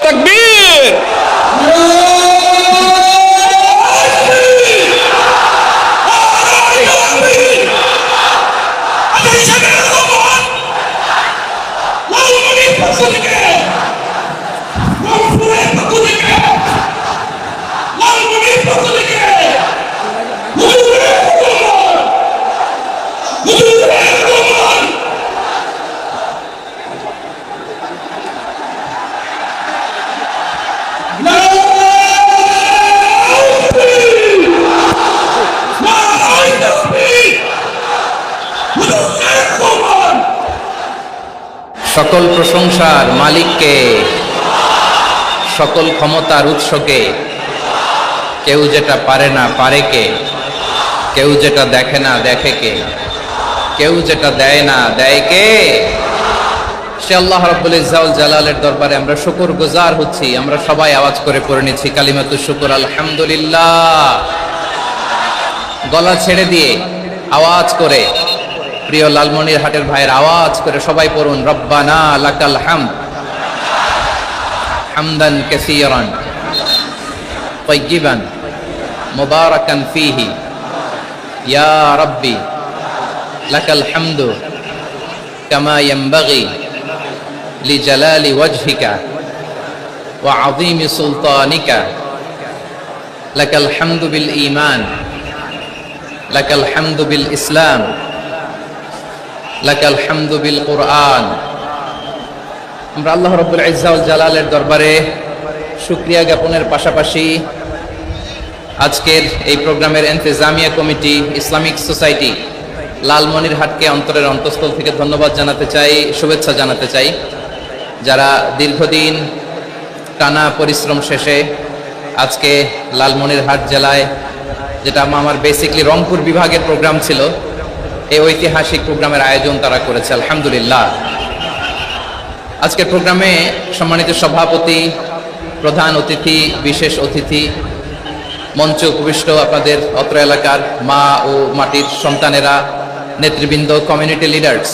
তাকবীর। সকল প্রশংসার মালিককে, সকল ক্ষমতার উৎসকে। কেউ যেটা পারে না পারে কে, কেউ যেটা দেখে না দেখে কে, কেউ যেটা দেয় না দেয় কে। সে আল্লাহ রাব্বুল ইজ্জত ওয়াল জালালের দরবারে আমরা শুকরগুজার হচ্ছি। আমরা সবাই আওয়াজ করে পড়ে নিচ্ছি কালিমাতুশ শুকর, আলহামদুলিল্লাহ। গলা ছেড়ে দিয়ে আওয়াজ করে, প্রিয় লালমনিরহাটের ভাইয়ের আওয়াজ করে সবাই পড়ুন, রব্বানা লাকাল হামদ হামদান কাসীরান তাইয়িবান মুবারাকান ফীহি ইয়া রাব্বি লাকাল হামদু কামা ইয়ানবাগি লিজালালি ওয়াজহিকা ওয়া আযীমি সুলতানিকা লাকাল হামদু বিল ঈমান লাকাল হামদু বিল ইসলাম লাকাল হামদু বিল কুরআন। আমরা আল্লাহ রাব্বুল ইজ্জত ওয়াল জালালের দরবারে শুকরিয়া জ্ঞাপনের পাশাপাশি আজকের এই প্রোগ্রামের ইন্তেজামিয়া কমিটি, ইসলামিক সোসাইটি লালমনিরহাটকে অন্তরের অন্তঃস্থল থেকে ধন্যবাদ জানাতে চাই, শুভেচ্ছা জানাতে চাই। যারা দীর্ঘদিন টানা পরিশ্রম শেষে আজকে লালমনিরহাট জেলায়, যেটা আমার বেসিকলি রংপুর বিভাগের প্রোগ্রাম ছিল, এই ঐতিহাসিক প্রোগ্রামের আয়োজন তারা করেছে, আলহামদুলিল্লাহ। আজকের প্রোগ্রামে সম্মানিত সভাপতি, প্রধান অতিথি, বিশেষ অতিথি, মঞ্চে উপবিষ্ট আপনাদের অত্র এলাকার মা ও মাটির সন্তানেরা, নেতৃবৃন্দ, কমিউনিটি লিডার্স,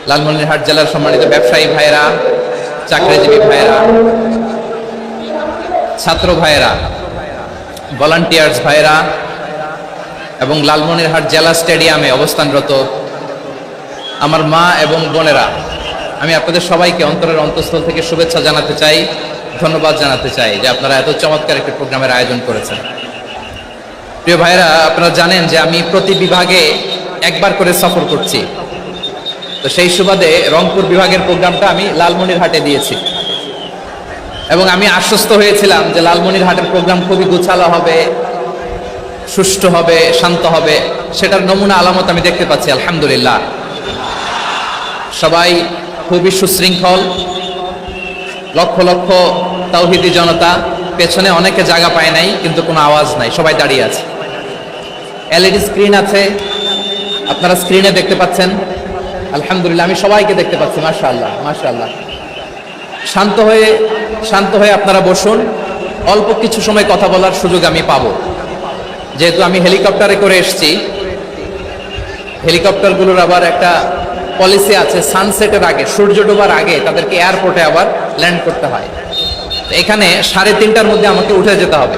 লালমনিরহাট জেলার সম্মানিত ব্যবসায়ী ভাইয়েরা, চাকরিজীবী ভাইয়েরা, ছাত্র ভাইয়েরা, ভলান্টিয়ার্স ভাইয়েরা এবং লালমনিরহাট জেলা স্টেডিয়ামে অবস্থানরত আমার মা এবং বোনেরা, আমি আপনাদের সবাইকে অন্তরের অন্তঃস্থল থেকে শুভেচ্ছা জানাতে চাই, ধন্যবাদ জানাতে চাই যে আপনারা এত চমৎকার একটি প্রোগ্রামের আয়োজন করেছেন। প্রিয় ভাইরা, আপনারা জানেন যে আমি প্রতি বিভাগে একবার করে সফর করছি। তো সেই সুবাদে রংপুর বিভাগের প্রোগ্রামটা আমি লালমনিরহাটে দিয়েছি এবং আমি আশ্বস্ত হয়েছিলাম যে লালমনিরহাটের প্রোগ্রাম খুবই গোছালো হবে, সুষ্ঠু হবে, শান্ত হবে। সেটার নমুনা আলামত আমি দেখতে পাচ্ছি, আলহামদুলিল্লাহ। সবাই খুবই সুশৃঙ্খল, লক্ষ লক্ষ তাওহীদি জনতা, পেছনে অনেকে জায়গা পায় নাই কিন্তু কোনো আওয়াজ নাই, সবাই দাঁড়িয়ে আছে। এলইডি স্ক্রিন আছে, আপনারা স্ক্রিনে দেখতে পাচ্ছেন, আলহামদুলিল্লাহ। আমি সবাইকে দেখতে পাচ্ছি, মাশাআল্লাহ মাশাআল্লাহ। শান্ত হয়ে আপনারা বসুন, অল্প কিছু সময় কথা বলার সুযোগ আমি পাবো। যেহেতু আমি হেলিকপ্টারে করে এসেছি, হেলিকপ্টারগুলোর আবার একটা পলিসি আছে, সানসেটের আগে, সূর্য ডোবার আগে তাদেরকে এয়ারপোর্টে আবার ল্যান্ড করতে হয়। তো এখানে 3:30টার মধ্যে আমাকে উঠে যেতে হবে।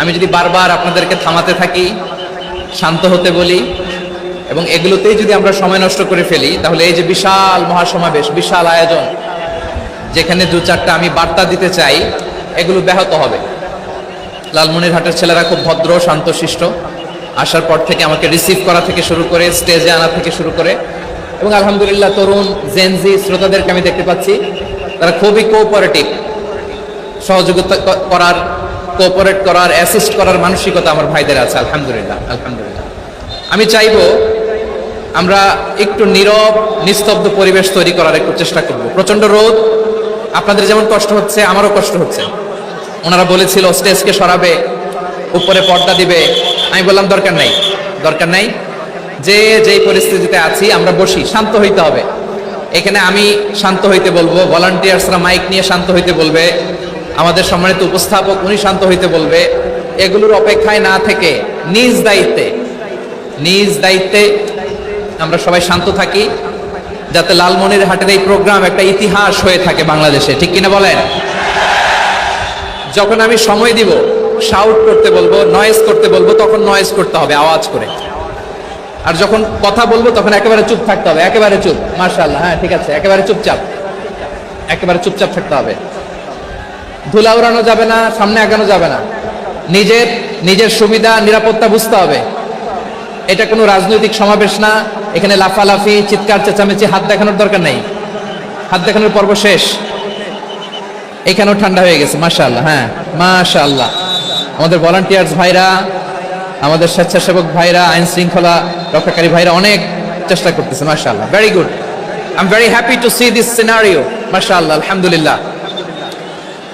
আমি যদি বারবার আপনাদেরকে থামাতে থাকি, শান্ত হতে বলি এবং এগুলোতেই যদি আমরা সময় নষ্ট করে ফেলি, তাহলে এই যে বিশাল মহাসমাবেশ, বিশাল আয়োজন, যেখানে 2-4টা আমি বার্তা দিতে চাই, এগুলো ব্যাহত হবে। লালমনিরহাটের ছেলেরা খুব ভদ্র, শান্তশিষ্ট। আসার পর থেকে আমাকে রিসিভ করা থেকে শুরু করে, স্টেজে আনা থেকে শুরু করে, এবং আলহামদুলিল্লাহ তরুণ জেনজি শ্রোতাদেরকে আমি দেখতে পাচ্ছি, তারা খুবই কোঅপারেটিভ। সহযোগিতা করার, কোঅপারেট করার, অ্যাসিস্ট করার মানসিকতা আমার ভাইদের আছে, আলহামদুলিল্লাহ আলহামদুলিল্লাহ। আমি চাইবো আমরা একটু নীরব, নিস্তব্ধ পরিবেশ তৈরি করার একটু চেষ্টা করব। প্রচন্ড রোদ, আপনাদের যেমন কষ্ট হচ্ছে আমারও কষ্ট হচ্ছে। ওনারা বলেছিল স্টেজকে সরাবে, উপরে পর্দা দিবে। আমি বললাম দরকার নাই, দরকার নাই। যেই পরিস্থিতিতে আছি আমরা বসি, শান্ত হইতে হবে। এখানে আমি শান্ত হইতে বলবো, ভলান্টিয়ার্সরা মাইক নিয়ে শান্ত হইতে বলবে, আমাদের সম্মানিত উপস্থাপক উনি শান্ত হইতে বলবে। এগুলোর অপেক্ষায় না থেকে নিজ দায়িত্বে আমরা সবাই শান্ত থাকি, যাতে লালমনিরহাটের এই প্রোগ্রাম একটা ইতিহাস হয়ে থাকে বাংলাদেশে, ঠিক কিনা বলেন? যখন আমি সময় দিব, শাউট করতে বলবো, নয়েজ করতে বলবো, তখন নয়েজ করতে হবে আওয়াজ করে। আর যখন কথা বলবো তখন একেবারে চুপ থাকতে হবে, একেবারে চুপ। মাশাআল্লাহ, হ্যাঁ ঠিক আছে, একেবারে চুপচাপ, একেবারে চুপচাপ থাকতে হবে। ধুলা উড়ানো যাবে না, সামনে আগানো যাবে না। নিজের সুবিধা নিরাপত্তা বুঝতে হবে। এটা কোনো রাজনৈতিক সমাবেশ না, এখানে লাফালাফি, চিৎকার চেঁচামেচি, হাত দেখানোর দরকার নেই। হাত দেখানোর পর্ব শেষ। এখানেও ঠান্ডা হয়ে গেছে, মাশাআল্লাহ। হ্যাঁ মাশাআল্লাহ, আমাদের ভলান্টিয়ার্স ভাইরা, আমাদের স্বেচ্ছাসেবক ভাইরা, আইন শৃঙ্খলা রক্ষাকারী ভাইরা অনেক চেষ্টা করতেছে, মাশাআল্লাহ, very good. I am very happy to C this scenario, মাশাআল্লাহ, আলহামদুলিল্লাহ।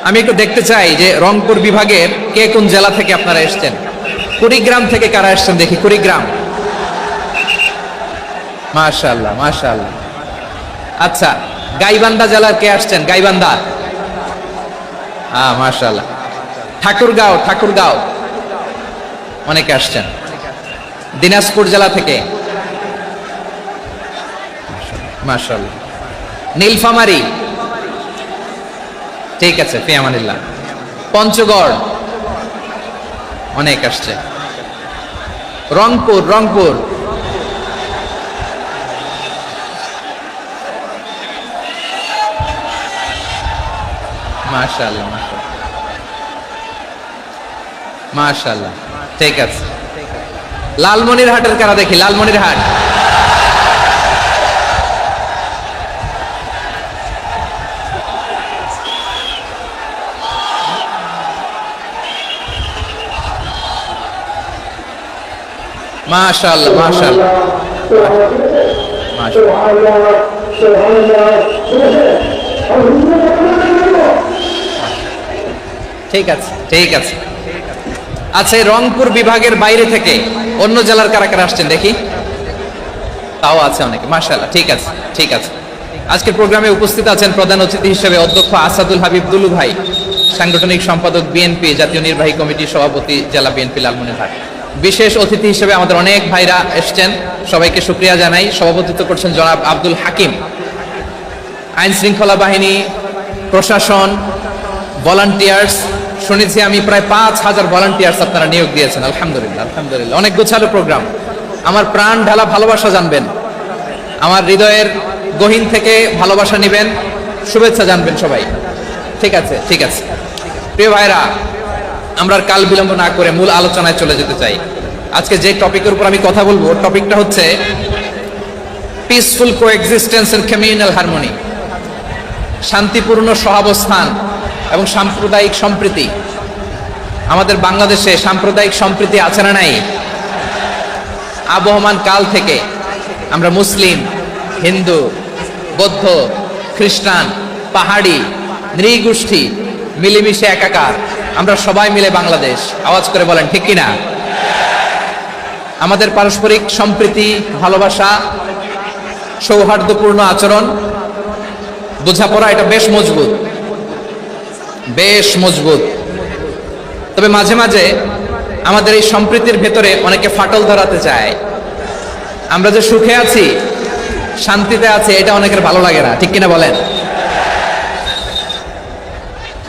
আমি একটু দেখতে চাই যে রংপুর বিভাগের কে কোন জেলা থেকে আপনারা এসেছেন। কুড়িগ্রাম থেকে কারা এসেছেন দেখি, কুড়িগ্রাম, মাশাআল্লাহ মাশাআল্লাহ। আচ্ছা, গাইবান্ধা জেলার কে আসছেন? গাইবান্ধা, হ্যাঁ মাশাআল্লাহ। ঠাকুরগাঁও অনেকে আসছেন। দিনাজপুর জেলা থেকে, মাশাআল্লাহ। নীলফামারী, ঠিক আছে, ফি আমানিল্লাহ। পঞ্চগড় অনেক আসছে। রংপুর মাশাআল্লাহ মাশাআল্লাহ, ঠিক আছে। লালমনিরহাটের কারা দেখি, লালমনিরহাট, মাশাআল্লাহ মাশাআল্লাহ মাশাআল্লাহ, ঠিক আছে ঠিক আছে। আচ্ছা, রংপুর বিভাগের বাইরে থেকে অন্য জেলার কারা কারা আসছেন দেখি, তাও আছে অনেকে, মাশাআল্লাহ, ঠিক আছে ঠিক আছে। আজকের প্রোগ্রামে উপস্থিত আছেন প্রধান অতিথি হিসেবে অধ্যক্ষ আসাদুল হাবিব দুলু ভাই, সাংগঠনিক সম্পাদক বিএনপি, জাতীয় নির্বাহী কমিটির সভাপতি, জেলা বিএনপি লালমনিরহাট। বিশেষ অতিথি হিসেবে আমাদের অনেক ভাইরা এসছেন, সবাইকে শুকরিয়া জানাই। সভাপতিত্ব করছেন জনাব আব্দুল হাকিম। আইন শৃঙ্খলা বাহিনী, প্রশাসন, ভলান্টিয়ার্স, শুনেছি আমি প্রায় 5,000 ভলান্টিয়ার্স আপনারা নিয়োগ দিয়েছেন, আলহামদুলিল্লাহ আলহামদুলিল্লাহ। অনেক গোছালো প্রোগ্রাম। আমার প্রাণ ঢালা ভালোবাসা জানবেন, আমার হৃদয়ের গহীন থেকে ভালোবাসা নেবেন, শুভেচ্ছা জানবেন সবাই, ঠিক আছে ঠিক আছে। প্রিয় ভাইরা, আমরা কাল বিলম্ব না করে মূল আলোচনায় চলে যেতে চাই। আজকে যে টপিকের উপর আমি কথা বলবো, টপিকটা হচ্ছে peaceful coexistence and communal harmony, শান্তিপূর্ণ সহাবস্থান এবং সাম্প্রদায়িক সম্প্রীতি। আমাদের বাংলাদেশে সাম্প্রদায়িক সম্প্রীতি আছে না নাই? আবহমান কাল থেকে আমরা মুসলিম, হিন্দু, বৌদ্ধ, খ্রিস্টান, পাহাড়ি, নৃগোষ্ঠী মিলেমিশে একাকার, আমরা সবাই মিলে বাংলাদেশ। আওয়াজ করে বলেন ঠিক কিনা? আমাদের পারস্পরিক সম্প্রীতি, ভালোবাসা, সৌহার্দ্যপূর্ণ আচরণ, বোঝাপড়া, এটা বেশ মজবুত, বেশ মজবুত। তবে মাঝে মাঝে আমাদের এই সম্প্রীতির ভেতরে অনেকে ফাটল ধরাতে চায়। আমরা যে সুখে আছি, শান্তিতে আছি, এটা অনেকের ভালো লাগে না, ঠিক কিনা বলেন?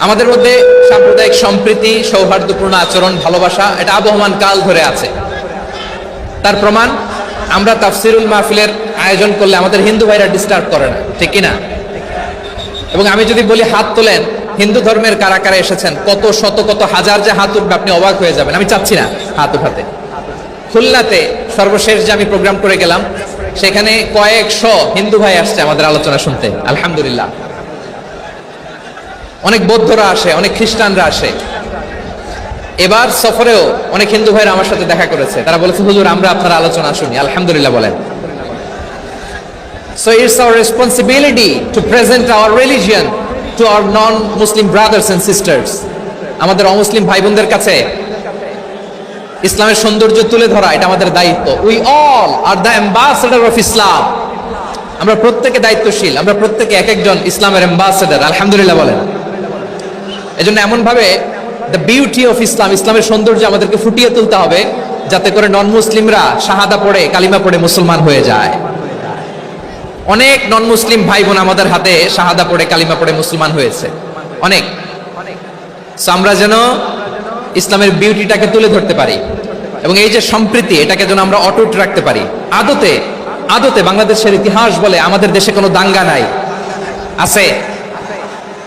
আমাদের মধ্যে সাম্প্রদায়িক সম্প্রীতি, সৌহার্দ্যপূর্ণ আচরণ, ভালোবাসা, এটা আবহমান কাল ধরে আছে। তার প্রমাণ, আমরা তাফসিরুল মাহফিলের আয়োজন করলে আমাদের হিন্দু ভাইরা ডিস্টার্ব করে না, ঠিক কিনা? এবং আমি যদি বলি হাত তোলেন, হিন্দু ধর্মের কারা কারা এসেছেন, কত শত কত হাজার যে হাত উঠবে, আপনি অবাক হয়ে যাবেন। আমি চাচ্ছি না হাত উঠাতে। খুলনাতে সর্বশেষ যে আমি প্রোগ্রাম করে গেলাম, সেখানে কয়েকশো হিন্দু ভাই আসছে আমাদের আলোচনা শুনতে, আলহামদুলিল্লাহ। অনেক বৌদ্ধরা আসে, অনেক খ্রিস্টানরা আসে। এবার সফরেও অনেক হিন্দু ভাইরা আমার সাথে দেখা করেছে, তারা বলেছে হুজুর আমরা আপনার আলোচনা শুনি, আলহামদুলিল্লাহ বলেন। So it's our responsibility to present our religion to our non-Muslim brothers and sisters. আমাদের অমুসলিম ভাই বোনদের কাছে ইসলামের সৌন্দর্য তুলে ধরা, এটা আমাদের দায়িত্ব। We all are the ambassador of Islam. আমরা প্রত্যেকে দায়িত্বশীল, আমরা প্রত্যেকে এক একজন ইসলামের অ্যাম্বাসেডর, আলহামদুলিল্লাহ বলেন। এজন্য এমন ভাবে দ্য বিউটি অফ ইসলাম, ইসলামের সৌন্দর্য আমাদেরকে ফুটিয়ে তুলতে হবে, যাতে করে নন মুসলিমরা শাহাদা পড়ে, কালিমা পড়ে মুসলমান হয়ে যায়। অনেক নন মুসলিম ভাই বোন আমাদের হাতে শাহাদা পড়ে, কালিমা পড়ে মুসলমান হয়েছে, অনেক। সো আমরা যেন ইসলামের বিউটিটাকে তুলে ধরতে পারি এবং এই যে সম্প্রীতি এটাকে যেন আমরা অটুট রাখতে পারি। আদতে আদতে বাংলাদেশের ইতিহাস বলে আমাদের দেশে কোনো দাঙ্গা নাই, আছে?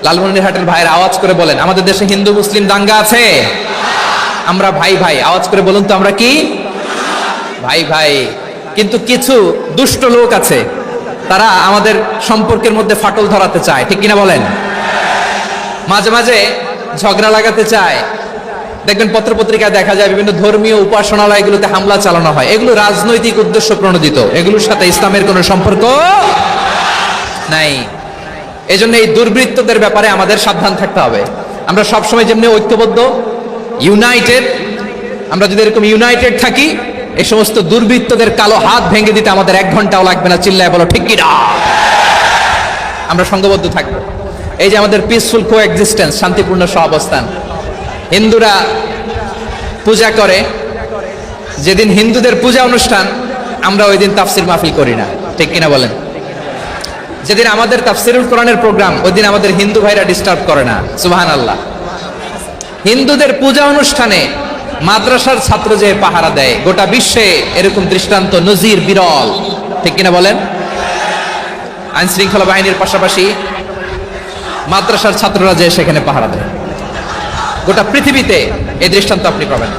লালমনিরহাটের ভাইয়ের আওয়াজ করে বলেন, আমাদের দেশে হিন্দু মুসলিম দাঙ্গা আছে? আমরা ভাই ভাই, আওয়াজ করে বলুন তো আমরা কি ভাই ভাই। কিন্তু কিছু দুষ্ট লোক আছে, তারা আমাদের সম্পর্কের মধ্যে ফাটল ধরাতে চায়, ঠিক কিনা বলেন? মাঝে মাঝে ঝগড়া লাগাতে চায়। দেখবেন পত্রপত্রিকায় দেখা যায় বিভিন্ন ধর্মীয় উপাসনালয়গুলোতে হামলা চালানো হয়, এগুলো রাজনৈতিক উদ্দেশ্য প্রণোদিত, এগুলোর সাথে ইসলামের কোনো সম্পর্ক নাই। এজন্য এই দুর্বৃত্তদের ব্যাপারে আমাদের সাবধান থাকতে হবে। আমরা সবসময় যেমনি ঐক্যবদ্ধ, ইউনাইটেড, আমরা যদি এরকম ইউনাইটেড থাকি, এই সমস্ত দুর্বৃত্তদের কালো হাত ভেঙে দিতে আমাদের 1 ঘন্টাও লাগবে না। চিল্লায় বলো ঠিক কিনা? আমরা সংঘবদ্ধ থাকবো। এই যে আমাদের পিসফুল কোএক্সিস্টেন্স, শান্তিপূর্ণ সহাবস্থান। হিন্দুরা পূজা করে, যেদিন হিন্দুদের পূজা অনুষ্ঠান আমরা ওই দিন তাফসির মাহফিল করি না, ঠিক কিনা বলেন? যেদিন আমাদের তাফসিরুল কোরআনের প্রোগ্রাম, ওই দিন আমাদের হিন্দু ভাইরা ডিস্টার্ব করে না। সুবহানাল্লাহ। হিন্দুদের পূজা অনুষ্ঠানে মাদ্রাসার ছাত্র যে পাহারা দেয়, গোটা বিশ্বে এরকম দৃষ্টান্ত নজির বিরল, ঠিক কিনা বলেন? আইন শৃঙ্খলা বাহিনীর পাশাপাশি মাদ্রাসার ছাত্ররা যে সেখানে পাহারা দেয়, গোটা পৃথিবীতে এই দৃষ্টান্ত আপনি পাবেন।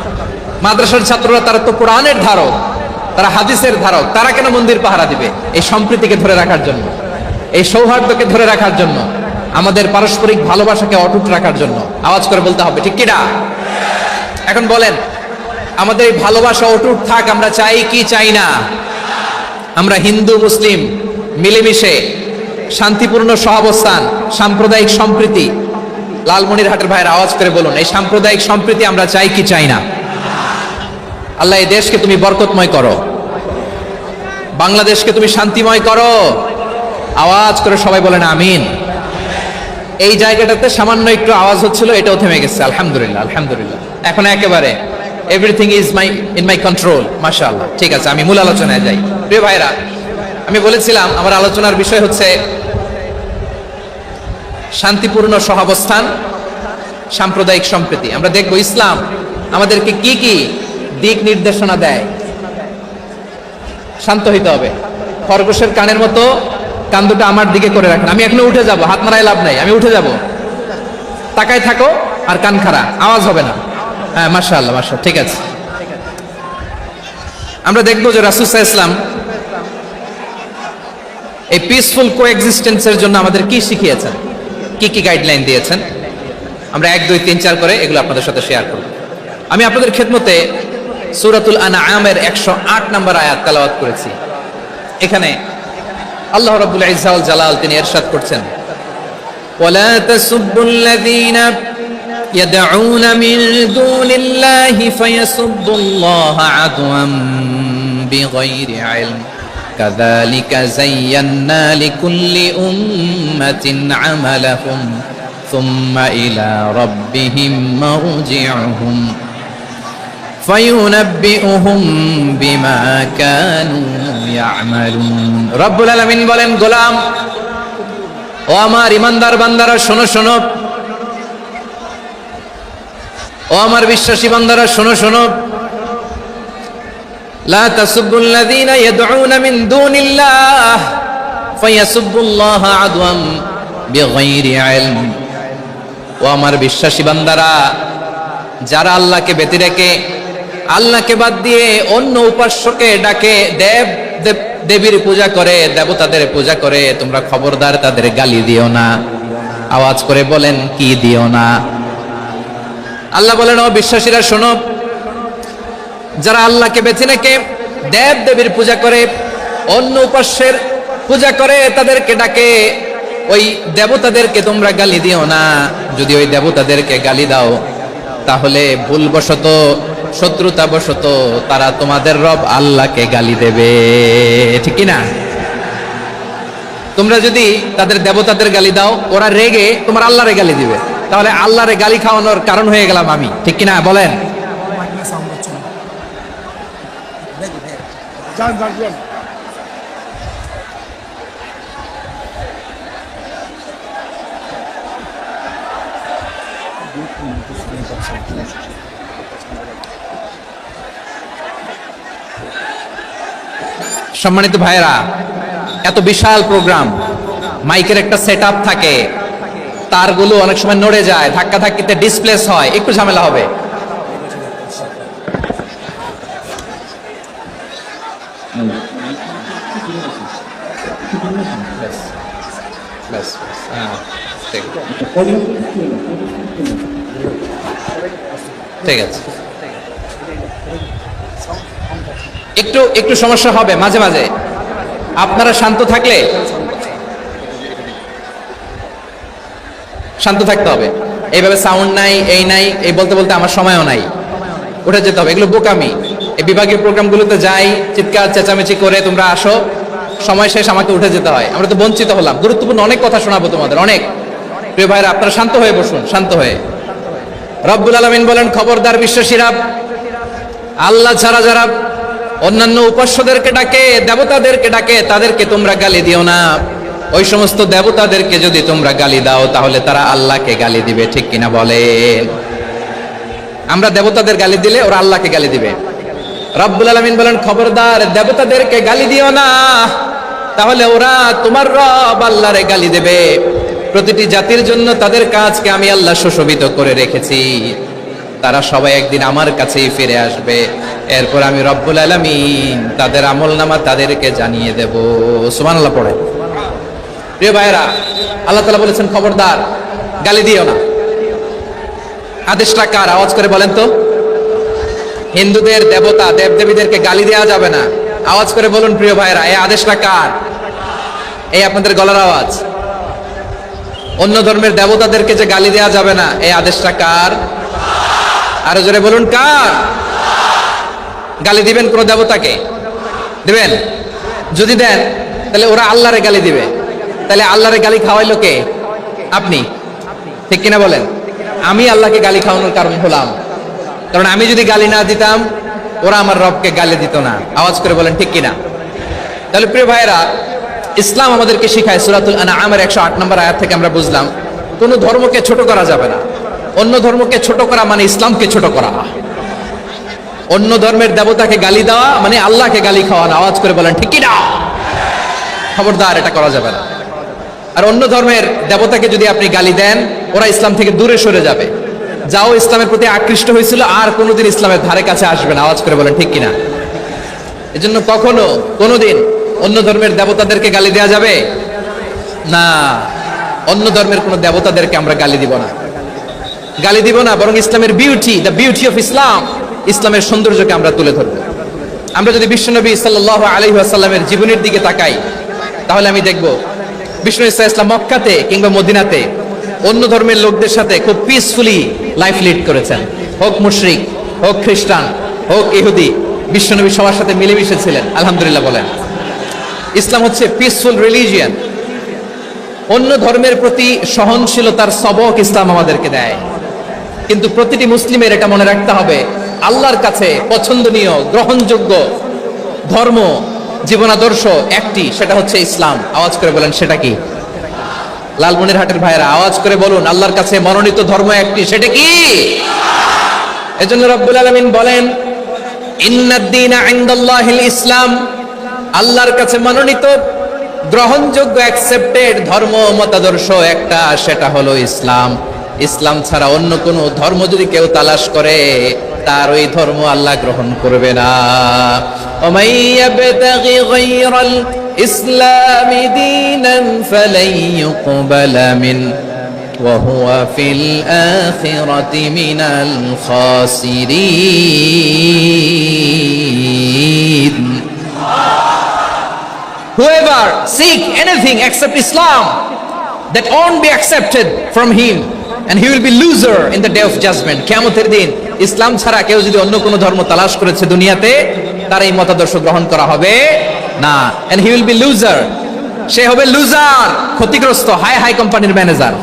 মাদ্রাসার ছাত্ররা, তারা তো কোরআনের ধারক, তারা হাদিসের ধারক, তারা কেন মন্দির পাহারা দিবে? এই সম্প্রীতিকে ধরে রাখার জন্য, এই সৌহার্দ্যকে ধরে রাখার জন্য, আমাদের পারস্পরিক ভালোবাসাকে অটুট রাখার জন্য। আওয়াজ করে বলতে হবে ঠিক কিনা? এখন বলেন, আমাদের এই ভালোবাসা অটুট থাক আমরা চাই কি চাই না? আমরা হিন্দু মুসলিম মিলেমিশে শান্তিপূর্ণ সহাবস্থান, সাম্প্রদায়িক সম্প্রীতি, লালমনিরহাটের ভাইয়ের আওয়াজ করে বলুন, এই সাম্প্রদায়িক সম্প্রীতি আমরা চাই কি চাই না? আল্লাহ এই দেশকে তুমি বরকতময় করো, বাংলাদেশকে তুমি শান্তিময় করো। আওয়াজ করে সবাই বলেন আমিন। এই জায়গাটাতে সামান্য একটু আওয়াজ হচ্ছিল, এটাও থেমে গেছে। আলহামদুলিল্লাহ, আলহামদুলিল্লাহ। এখন একেবারে everything is in my control, মাশাআল্লাহ। ঠিক আছে, আমি মূল আলোচনায় যাই। প্রিয় ভাইরা, আমি বলেছিলাম আমার আলোচনার বিষয় হচ্ছে শান্তিপূর্ণ সহাবস্থান, সাম্প্রদায়িক সম্প্রীতি। আমরা দেখব ইসলাম আমাদেরকে কি কি দিক নির্দেশনা দেয়। শান্ত হইতে হবে, খরগোশের কানের মতো কান দুটো আমার দিকে করে রাখেন। আমি এখনো উঠে যাব, হাত মারায় লাভ নাই, আমি উঠে যাব। তাকায় থাকো আর কান খাড়া, আওয়াজ হবে না। হ্যাঁ, মাশাআল্লাহ, মাশাআল্লাহ, ঠিক আছে। আমরা দেখব যে রাসূল সাল্লাল্লাহু আলাইহি ওয়াসাল্লাম এই পিসফুল কোএক্সিস্টেন্সের জন্য আমাদের কি শিখিয়েছেন, কি কি গাইডলাইন দিয়েছেন। আমরা 1, 2, 3, 4 করে এগুলো আপনাদের সাথে শেয়ার করব। আমি আপনাদের খেদমতে সূরাতুল আনআমের 108 নম্বর আয়াত তেলাওয়াত করেছি। এখানে আল্লাহ রাব্বুল ইজ্জা ওয়াল জালাল তিনি ইরশাদ করছেন, ওয়ালা তাসুব্বুল্লাযীনা ইয়াদউনা মিন দুনিল্লাহি ফায়াসুব্বুল্লাহা আদওয়াম বিগাইরি ইলম কাযালিকা যায়্যান্না লিকুল্লি উম্মাতিন আমালাহুম সুম্মা ইলা রাব্বিহিম মারজিউহুম ফায়ুনাব্বিউহুম বিমা কানু ইয়ামালুন। রব্বুল আলামিন বলেন, গোলাম ও আমার ইমানদার বান্দারা শোনো শোনো, ও আমার বিশ্বাসী বান্দারা শোনো শোনো, লা তাসুব্বুল্লাযীনা ইয়াদউনা মিন দুনিল্লাহ ফায়াসুব্বুল্লাহা আদওয়াম বিগাইরি ইলম। ও আমার বিশ্বাসী বান্দারা, যারা আল্লাহকে ব্যতি রেখে, আল্লাহকে বাদ দিয়ে অন্য উপাস্যকে ডাকে, দেবীর পূজা করে, দেবতাদের পূজা করে, তোমরা খবরদার তাদের গালি দিও না। আওয়াজ করে বলেন, কি দিও না? আল্লাহ বলেন, ও বিশ্বাসীরা শোনো, যারা আল্লাহকে বেছে রেখে দেব দেবীর পূজা করে, অন্য উপাস্যের পূজা করে, তাদেরকে ডাকে, ওই দেবতাদেরকে তোমরা গালি দিও না। যদি ওই দেবতাদেরকে গালি দাও, তাহলে ভুলবশত, শত্রুতাবশত তারা তোমাদের রব আল্লাহকে গালি দেবে, ঠিক কি না? তোমরা যদি তাদের দেবতাদের গালি দাও, ওরা রেগে তোমার আল্লাহরে গালি দিবে, তাহলে আল্লাহরে গালি খাওয়ানোর কারণ হয়ে গেলাম আমি, ঠিক কি না? বলেন। সম্মানিত ভাইরা, এত বিশাল প্রোগ্রাম, মাইকের একটা সেট আপ থাকে, তারগুলো অনেক সময় নড়ে যায়, ধাক্কা ধাক্কিতে ডিসপ্লেস হয়, একটু ঝামেলা হবে। ঠিক আছে, একটু একটু সমস্যা হবে মাঝে মাঝে, আপনারা শান্ত থাকলে, শান্ত থাকতে হবে। এইভাবে সাউন্ড নাই, এই নাই, এই বলতে বলতে আমার সময়ও নাই, উঠে যেতে হবে, এগুলো বোকামি। এই বিভাগীয় প্রোগ্রামগুলোতে যাই, চিৎকার চেঁচামেচি করে তোমরা আসো, সময় শেষ আমাকে উঠে যেতে হয়, আমরা তো বঞ্চিত হলাম। গুরুত্বপূর্ণ অনেক কথা শোনাবো তোমাদের, অনেক। প্রিয় ভাইরা, আপনারা শান্ত হয়ে বসুন, শান্ত হয়ে। রব্বুল আলামিন বলেন, খবরদার বিশ্বাসীরা, আল্লাহ ছাড়া যারা অন্যান্য উপাস্যদেরকে ডাকে, দেবতাদেরকে ডাকে, তাদেরকে তোমরা গালি দিও না। ওই সমস্ত দেবতাদেরকে যদি তোমরা গালি দাও, তাহলে তারা আল্লাহকে গালি দিবে, ঠিক কিনা বলেন? আমরা দেবতাদের গালি দিলে ওরা আল্লাহকে গালি দিবে। রব্বুল আলামিন বলেন, খবরদার দেবতাদেরকে গালি দিও না, তাহলে ওরা তোমার রব আল্লাহরে গালি দেবে। প্রতিটি জাতির জন্য তাদের কাজকে আমি আল্লাহ সুশোভিত করে রেখেছি, তারা সবাই একদিন আমার কাছেই ফিরে আসবে। এরপর আমি রব্বুল আলামিন তাদের আমলনামা তাদেরকে জানিয়ে দেব। সুবহানাল্লাহ পড়ে। প্রিয় ভাইরা, আল্লাহ তাআলা বলেছেন, খবরদার গালি দিও না। আদেশটা কার? আওয়াজ করে বলেন তো। হিন্দুদের দেবতা দেবদেবীদেরকে গালি দেওয়া যাবে না, আওয়াজ করে বলুন প্রিয় ভাইরা, এই আদেশটা কার? এই আপনাদের গলার আওয়াজ। অন্য ধর্মের দেবতাদেরকে যে গালি দেওয়া যাবে না, এই আদেশটা কার? আরো জোরে বলুন, কার? গালি দিবেন কোন দেবতাকে? দিবেন? যদি দেন তাহলে ওরা আল্লাহরে গালি দিবে, তাহলে আল্লাহরে গালি খাওয়াইলো কে? আপনি, ঠিক কিনা বলেন? আমি আল্লাহকে গালি খাওয়ানোর কারণ হলাম, কারণ আমি যদি গালি না দিতাম ওরা আমার রবকে গালি দিত না। আওয়াজ করে বলেন ঠিক কিনা? তাহলে প্রিয় ভাইরা, ইসলাম আমাদেরকে শিখায়, সূরাতুল আনআমের 108 নম্বর আয়াত থেকে আমরা বুঝলাম, কোন ধর্মকে ছোট করা যাবে না। অন্য ধর্মকে ছোট করা মানে ইসলামকে ছোট করা। অন্য ধর্মের দেবতাকে গালি দেওয়া মানে আল্লাহকে গালি খাওয়ানো। আওয়াজ করে বলেন ঠিক কিনা? খবরদার, এটা করা যাবে না। আর অন্য ধর্মের দেবতাকে যদি আপনি গালি দেন, ওরা ইসলাম থেকে দূরে সরে যাবে। যাও ইসলামের প্রতি আকৃষ্ট হয়েছিল, আর কোনোদিন ইসলামের ধারে কাছে আসবে না। আওয়াজ করে বলেন ঠিক কিনা? এজন্য কখনো কোনোদিন অন্য ধর্মের দেবতাদেরকে গালি দেওয়া যাবে না। অন্য ধর্মের কোন দেবতাদেরকে আমরা গালি দিব না, গালি দিব না, বরং ইসলামের beauty, the beauty of Islam, ইসলামের সৌন্দর্যকে আমরা তুলে ধরব। আমরা যদি বিশ্বনবী সাল্লাল্লাহু আলাইহি ওয়াসাল্লামের জীবনের দিকে তাকাই, তাহলে আমি দেখব বিষ্ণু ইসলাম মক্কাতে কিংবা মদিনাতে অন্য ধর্মের লোকদের সাথে খুব পিসফুলি লাইফ লিড করেছেন। হোক মুশরিক, হোক খ্রিস্টান, হোক ইহুদি, বিশ্বনবী সবার সাথে মিলেমিশে ছিলেন। আলহামদুলিল্লাহ বলেন। ইসলাম হচ্ছে পিসফুল রিলিজিয়ান। অন্য ধর্মের প্রতি সহনশীলতার সবক ইসলাম আমাদেরকে দেয়। কিন্তু প্রতিটি মুসলিমের এটা মনে রাখতে হবে, আল্লাহর কাছে পছন্দনীয় গ্রহণযোগ্য ধর্ম, জীবনাদর্শ একটি, সেটা হচ্ছে ইসলাম। আওয়াজ করে বলেন, সেটা কি? লালমনিরহাটের ভাইরা আওয়াজ করে বলুন, আল্লাহর কাছে মনোনীত ধর্ম একটি, সেটা কি? এজন্য রব্বুল আলামিন বলেন, ইন্নাদ-দীনা ইনদাল্লাহিল ইসলাম, আল্লাহর কাছে মনোনীত গ্রহণযোগ্য অ্যাকসেপ্টেড ধর্ম মতাদর্শ একটা, সেটা হলো ইসলাম। ইসলাম ছাড়া অন্য কোন ধর্ম যদি কেউ তালাশ করে, তার ওই ধর্ম আল্লাহ গ্রহণ করবে না। ওমাই ইয়াবতাগি গায়রাল ইসলামি দীনান ফালাই ইউকবালা মিন ওয়া হুয়া ফিল আখিরাতি মিনাল খাসিরিন। Whoever seek anything except Islam, that won't be accepted from him, and he will be loser in the day of judgment. কিয়ামতের দিন ইসলাম ছাড়া কেউ যদি অন্য কোনো ধর্ম তালাশ করেছে দুনিয়াতে, তার এই মতাদর্শ গ্রহণ করা হবে না, and he will be loser, সে হবে লুজার, ক্ষতিগ্রস্ত, হাই হাই কোম্পানির ম্যানেজার,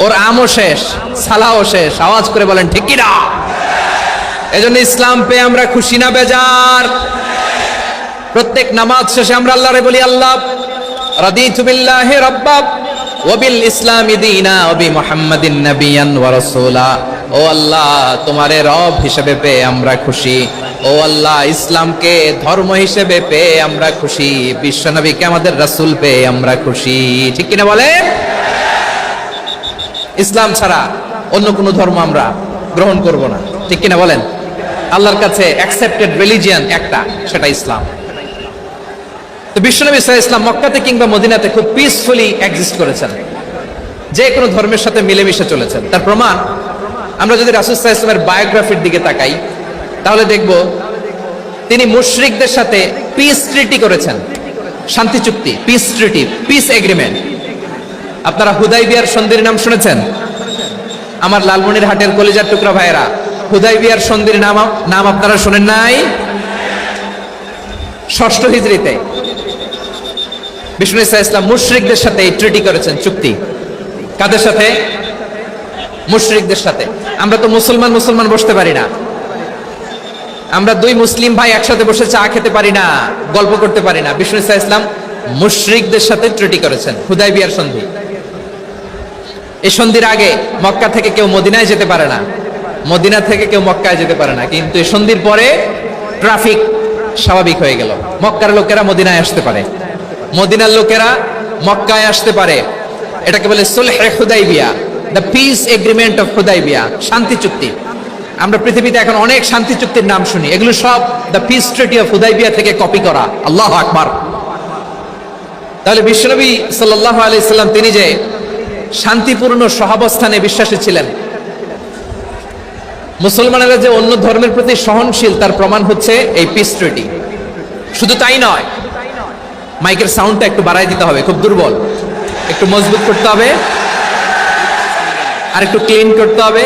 ওর আমও শেষ, সালাও শেষ। আওয়াজ করে বলেন ঠিক কি না? এজন্য ইসলাম পেয়ে আমরা খুশি না বেজার? প্রত্যেক নামাজ শেষে আমরা আল্লাহরে বলি, আল্লাহ রাদিতু বিল্লাহি রাব্বা ওয়াবিল ইসলামি দীনা ওয়াবি মুহাম্মাদিন নাবিয়ান ওয়া রাসূলা। ও আল্লাহ, তোমারে রব হিসেবে পেয়ে আমরা খুশি। ও আল্লাহ, ইসলামকে ধর্ম হিসেবে পেয়ে আমরা খুশি। বিশ্বনবীকে আমাদের রাসূল পেয়ে আমরা খুশি। ঠিক কিনা বলেন? ইসলাম ছাড়া অন্য কোনো ধর্ম আমরা গ্রহণ করব না। ঠিক কিনা বলেন? আল্লাহর কাছে অ্যাকসেপ্টেড রিলিজিয়ান একটা, সেটা ইসলাম। তো বিশ্বনবী সাল্লাল্লাহু আলাইহি ওয়াসাল্লাম মক্কাতে কিংবা মদিনাতে খুব পিসফুলি এক্সিস্ট করেছেন, যে কোনো ধর্মের সাথে মিলেমিশে চলেছেন। তার প্রমাণ আমরা যদি রাসূল সাল্লাল্লাহু আলাইহি ওয়াসাল্লামের বায়োগ্রাফির দিকে তাকাই, তাহলে দেখব তিনি মুশরিকদের সাথে পিস ট্রিটি করেছেন, শান্তি চুক্তি, পিস ট্রিটি, পিস এগ্রিমেন্ট। আপনারা হুদাইবিয়ার সন্ধির নাম শুনেছেন? আমার লালমনিরহাটের কলিজার টুকরা ভাইয়েরা, হুদাইবিয়ার সন্ধির নাম আপনারা শুনেন নাই? 6ষ্ঠ হিজরিতে বিষ্ণু ইসা ইসলাম মুশরিকদের সাথে এই ট্রিটি করেছেন, চুক্তি। কাদের সাথে? মুশরিকদের সাথে। আমরা তো মুসলমান বসতে পারি না। আমরা দুই মুসলিম ভাই একসাথে বসে চা খেতে পারি না, গল্প করতে পারি না। বিষ্ণু ইসা ইসলাম মুশরিকদের সাথে ট্রিটি করেছেন, হুদাইবিয়ার সন্ধি। এই সন্ধির আগে মক্কা থেকে কেউ মদিনায় যেতে পারে না, মদিনা থেকে কেউ মক্কায় যেতে পারে না। কিন্তু এই সন্ধির পরে ট্রাফিক স্বাভাবিক হয়ে গেল। মক্কার লোকেরা মদিনায় আসতে পারে, মদিনার লোকেরা মক্কায় আসতে পারে। এটাকে বলে সুলহে হুদাইবিয়া, দ্য পিস এগ্রিমেন্ট অফ হুদাইবিয়া, শান্তি চুক্তি। আমরা পৃথিবীতে এখন অনেক শান্তি চুক্তির নাম শুনি, এগুলো সব the piece treaty of Hudaibiya থেকে কপি করা। আল্লাহু আকবার। তাহলে বিশ্বনবী সাল্লাল্লাহু আলাইহি সাল্লাম তিনি যে শান্তিপূর্ণ সহাবস্থানে বিশ্বাসী ছিলেন, মুসলমানেরা যে অন্য ধর্মের প্রতি সহনশীল, তার প্রমাণ হচ্ছে এই পিস ট্রিটি। শুধু তাই নয়, মাইকের সাউন্ডটা একটু বাড়াই দিতে হবে, খুব দুর্বল, একটু মজবুত করতে হবে, আর একটু ক্লিন করতে হবে,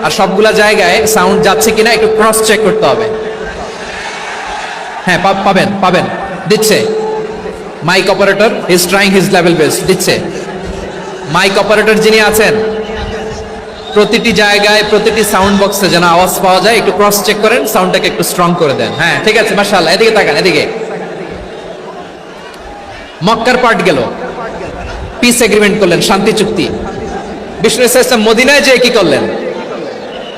আর সবগুলা জায়গায় সাউন্ড যাচ্ছে কিনা একটু ক্রস চেক করতে হবে। হ্যাঁ, পাবেন দিচ্ছে। Mic operator is trying his level best, দিচ্ছে। মাইক অপারেটর যিনি আছেন, প্রতিটি জায়গায় প্রতিটি সাউন্ড বক্সে যেন আওয়াজ পাওয়া যায়, একটু ক্রস চেক করেন, সাউন্ডটাকে একটু স্ট্রং করে দেন। হ্যাঁ, ঠিক আছে, মাশাআল্লাহ। এদিকে তাকান, এদিকে। মক্কার পার্ট গেল, পিস এগ্রিমেন্ট করলেন, শান্তি চুক্তি। বিষ্ণু ইসলাম মদিনায় যে কি করলেন?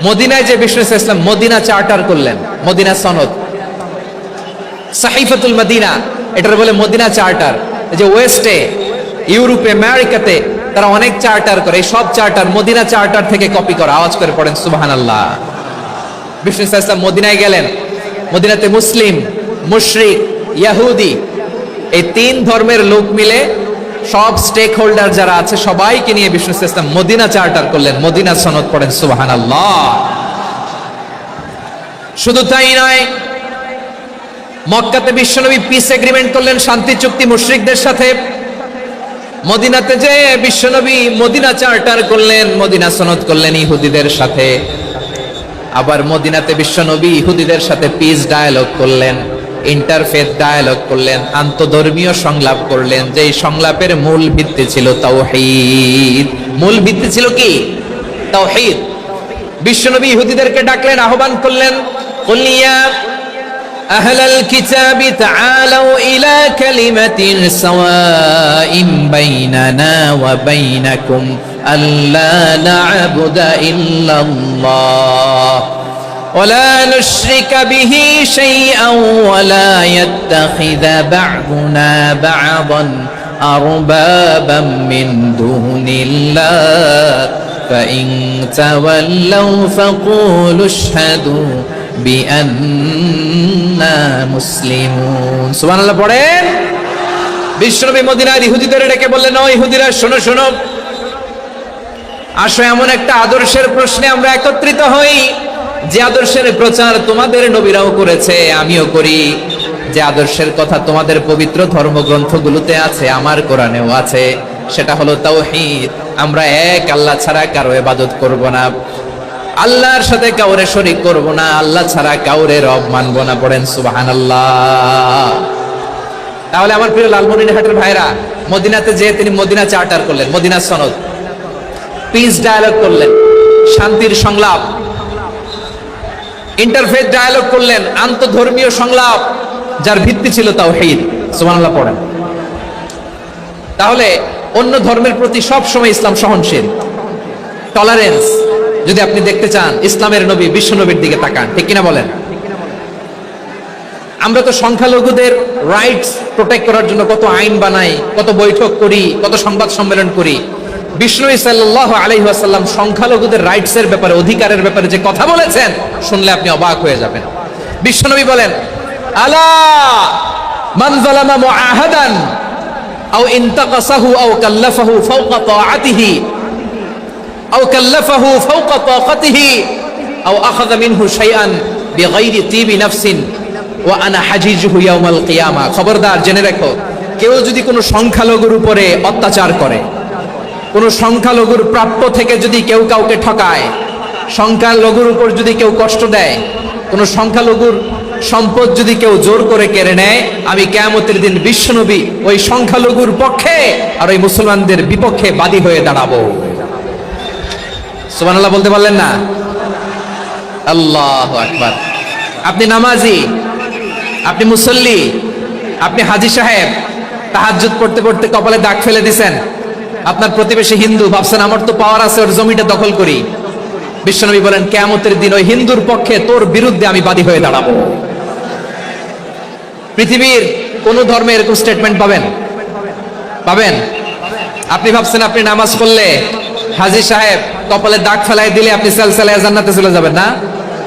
মদিনায় যে বিষ্ণু ইসলাম মদিনা চার্টার করলেন, মদিনা সনদ, সাহিফাতুল মদিনা, এটার বলে মদিনা চার্টার। এই যে ওয়েস্টে, ইউরোপে, আমেরিকাতে তারা অনেক চার্টার করে, এই সব চার্টার মদিনা চার্টার থেকে কপি করা। আওয়াজ করে পড়েন সুবহানাল্লাহ। বিষ্ণু ইসলাম মদিনায় গেলেন, মদিনাতে মুসলিম, মুশরিক, ইহুদি, এই তিন ধর্মের লোক মিলে সব স্টেক হোল্ডার যারা আছে সবাইকে নিয়ে বিষ্ণু ইসলাম মদিনা চার্টার করলেন, মদিনা সনদ। পড়েন সুবহানাল্লাহ। শুধু তাই নয়, মক্কাতে বিশ্বনবী পিস এগ্রিমেন্ট করলেন, শান্তি চুক্তি মুশরিকদের সাথে। মদিনাতে যে বিশ্বনবী মদিনা চার্টার করলেন, মদিনা সনদ করলেন ইহুদিদের সাথে। আবার মদিনাতে বিশ্বনবী ইহুদিদের সাথে পিস ডায়ালগ করলেন, ইন্টারফেথ ডায়ালগ করলেন, আন্তধর্মীয় সংলাপ করলেন, যেই সংলাপের মূল ভিত্তি ছিল তাওহীদ। মূল ভিত্তি ছিল কি? তাওহীদ। বিশ্বনবী ইহুদিদেরকে ডাকলেন, আহ্বান করলেন, কুল ইয়া আহলাল কিতাবি তাআলাউ ইলা কালিমাতিন সাওয়াইন বাইনানা ওয়া বাইনাকুম আল্লা না'বুদা ইল্লাল্লাহ ولا نشرك به شيئا ولا يتخذ بعضنا بعضا أربابا من دون الله فإن تولوا فقولوا اشهدوا بأننا مسلمون سبحان الله পড়েন। বিশ্বনবী মদিনার ইহুদিদের ডেকে বললেন, ও ইহুদিরা, শোনো শোনো, আসো এমন একটা আদর্শের প্রশ্নে আমরা একত্রিত হই, যে আদর্শের প্রচার তোমাদের নবীরাও করেছে, আমিও করি। যে আদর্শের কথা তোমাদের পবিত্র ধর্মগ্রন্থগুলোতে আছে, আমার কোরআনেও আছে, সেটা হলো তাওহীদ। আমরা এক আল্লাহ ছাড়া কারো ইবাদত করব না, আল্লাহর সাথে কাউরে শরীক করব না, আল্লাহ ছাড়া কাউরে রব মানব না। পড়েন সুবহানাল্লাহ। তাহলে আমার প্রিয় লালমনিরহাটের ভাইরা, মদিনাতে যে তিনি মদিনা চার্টার করলেন, মদিনা সনদ, পিস ডায়ালগ করলেন, শান্তির সংলাপ, ইন্টারফেথ ডায়ালগ করলেন, আন্তধর্মীয় সংলাপ, যার ভিত্তি ছিল তাওহীদ। সুবহানাল্লাহ পড়েন। তাহলে অন্য ধর্মের প্রতি সব সময় ইসলাম সহনশীল, টলারেন্স। যদি আপনি দেখতে চান ইসলামের নবী বিশ্ব নবীর দিকে তাকান, ঠিক কিনা বলেন? আমরা তো সংখ্যালঘুদের রাইটস প্রোটেক্ট করার জন্য কত আইন বানাই, কত বৈঠক করি, কত সংবাদ সম্মেলন করি। বিষ্ণু সাল্লাল্লাহু আলাইহি ওয়াসাল্লাম সংখ্যালঘুদের রাইটস এর ব্যাপারে, অধিকারের ব্যাপারে যে কথা বলেছেন, শুনলে আপনি অবাক হয়ে যাবেন। বিশ্বনবী বলেন, আলা মান যালামা মুআহাদান আও ইনতাকাসাহু আও কাল্লাফাহু ফাওকা তাআতিহি আও কাল্লাফাহু ফাওকা তাকাতিহি আও আখাযা মিনহু শাইআন বিগাইরি তিবি নাফসিন ওয়া আনা হাজিজুহু ইয়াউমাল কিয়ামা। খবরদার, জেনে রাখো, কেউ যদি কোনো সংখ্যালঘুর উপরে অত্যাচার করে, কোন সংখ্যালঘুর প্রাপ্য থেকে যদি কেউ কাউকে ঠকায়, সংখ্যালঘুর উপর যদি কেউ কষ্ট দেয়, কোন সংখ্যালঘুর সম্পদ যদি কেউ জোর করে কেড়ে নেয়, আমি কিয়ামতের দিন বিশ্বনবী ওই সংখ্যালঘুর পক্ষে আর ওই মুসলমানদের বিপক্ষে বাদী হয়ে দাঁড়াবো। সুবহানাল্লাহ বলতে পারলেন না? আল্লাহু আকবার। আপনি নামাজি, আপনি মুসল্লি, আপনি হাজী সাহেব, তাহাজ্জুদ পড়তে পড়তে কপালে দাগ ফেলে দিছেন, আপনার প্রতিবেশী হিন্দু, ভাবছেন আমার তো পাওয়ার আছে, ওর জমিটা দখল করি। বিশ্বনবী বলেন, কিয়ামতের দিন ওই হিন্দুর পক্ষে তোর বিরুদ্ধে আমি বাদী হয়ে দাঁড়াবো। পৃথিবীর কোন ধর্মে এরকম স্টেটমেন্ট পাবেন? পাবেন? আপনি ভাবছেন আপনি নামাজ পড়লে, হাজী সাহেব কপালে দাগ ফেলাই দিলে আপনি সালসালায়ে জান্নাতে চলে যাবেন না?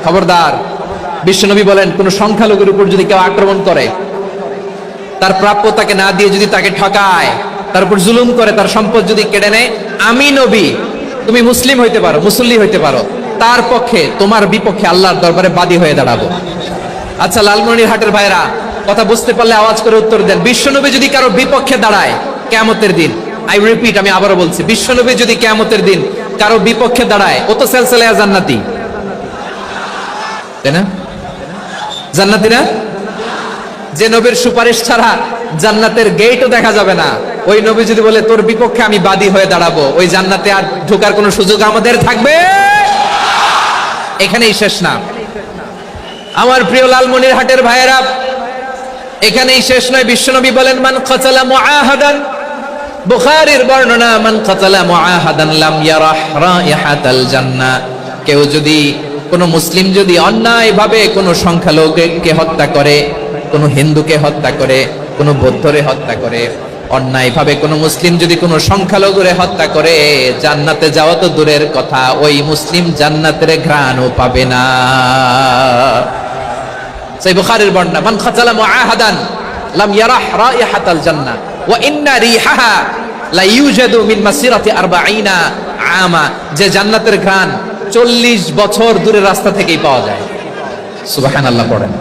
খবরদার। বিশ্বনবী বলেন, কোন সংখ্যালঘুর উপর যদি কেউ আক্রমণ করে, তার প্রাপ্য তাকে না দিয়ে যদি তাকে ঠকায়, তার উপর জুলুম করে, তার সম্পদ যদি কেড়ে নেয়, আমি নবী, তুমি মুসলিম হইতে পারো, মুসল্লি হইতে পারো, তার পক্ষে তোমার বিপক্ষে আল্লাহর দরবারে বাদী হয়ে দাঁড়াবো। আচ্ছা লালমনিরহাটের ভাইরা, কথা বুঝতে পারলে আওয়াজ করে উত্তর দেন। বিশ্বনবী যদি কারো বিপক্ষে দাঁড়ায় কিয়ামতের দিন, আই রিপিট, আমি আবারও বলছি, বিশ্বনবী যদি কিয়ামতের দিন কারো বিপক্ষে দাঁড়ায়, ও তো সালসালায়ে জান্নাতি, তাই না? জান্নাতি না? যে নবীর সুপারিশ ছাড়া জান্নাতের গেটও দেখা যাবে না, ওই নবী যদি বলে তোর বিপক্ষে আমি বাদী হয়ে দাঁড়াবো, ওই জান্নাতে আর ঢোকার কোনো সুযোগ আমাদের থাকবে? এখানেই শেষ না আমার প্রিয় লালমনিরহাটের ভাইয়েরা, এখানেই শেষ নয়। বিশ্বনবী বলেন, মান কাতালা মুআহাদান, বুখারীর বর্ণনা, মান কাতালা মুআহাদান লাম ইয়ারাহ রাইহাতাল জান্নাহ। কেউ যদি, কোন মুসলিম যদি অন্যায়ভাবে কোন সংখ্যালঘুকে হত্যা করে, কোন হিন্দুকে হত্যা করে, কোন বৌদ্ধরে হত্যা করে, অন্যায়ভাবে কোন মুসলিম যদি কোন সংখ্যালঘুরে হত্যা করে, জান্নাতে যাওয়া তো দূরের কথা, ওই মুসলিম জান্নাতের ঘ্রাণও পাবে না। সেই বুখারীর বর্ণনা, মান কাতালা মুআহাদান লাম ইয়ারাহ রাইহাতাল জান্নাহ ওয়া ইন্না রিহাহা লা ইউজাদু মিন মাসিরাতি 40 আমা। যে জান্নাতের ঘ্রাণ 40 বছর দূরের রাস্তা থেকেই পাওয়া যায়। সুবহানাল্লাহ পড়েন।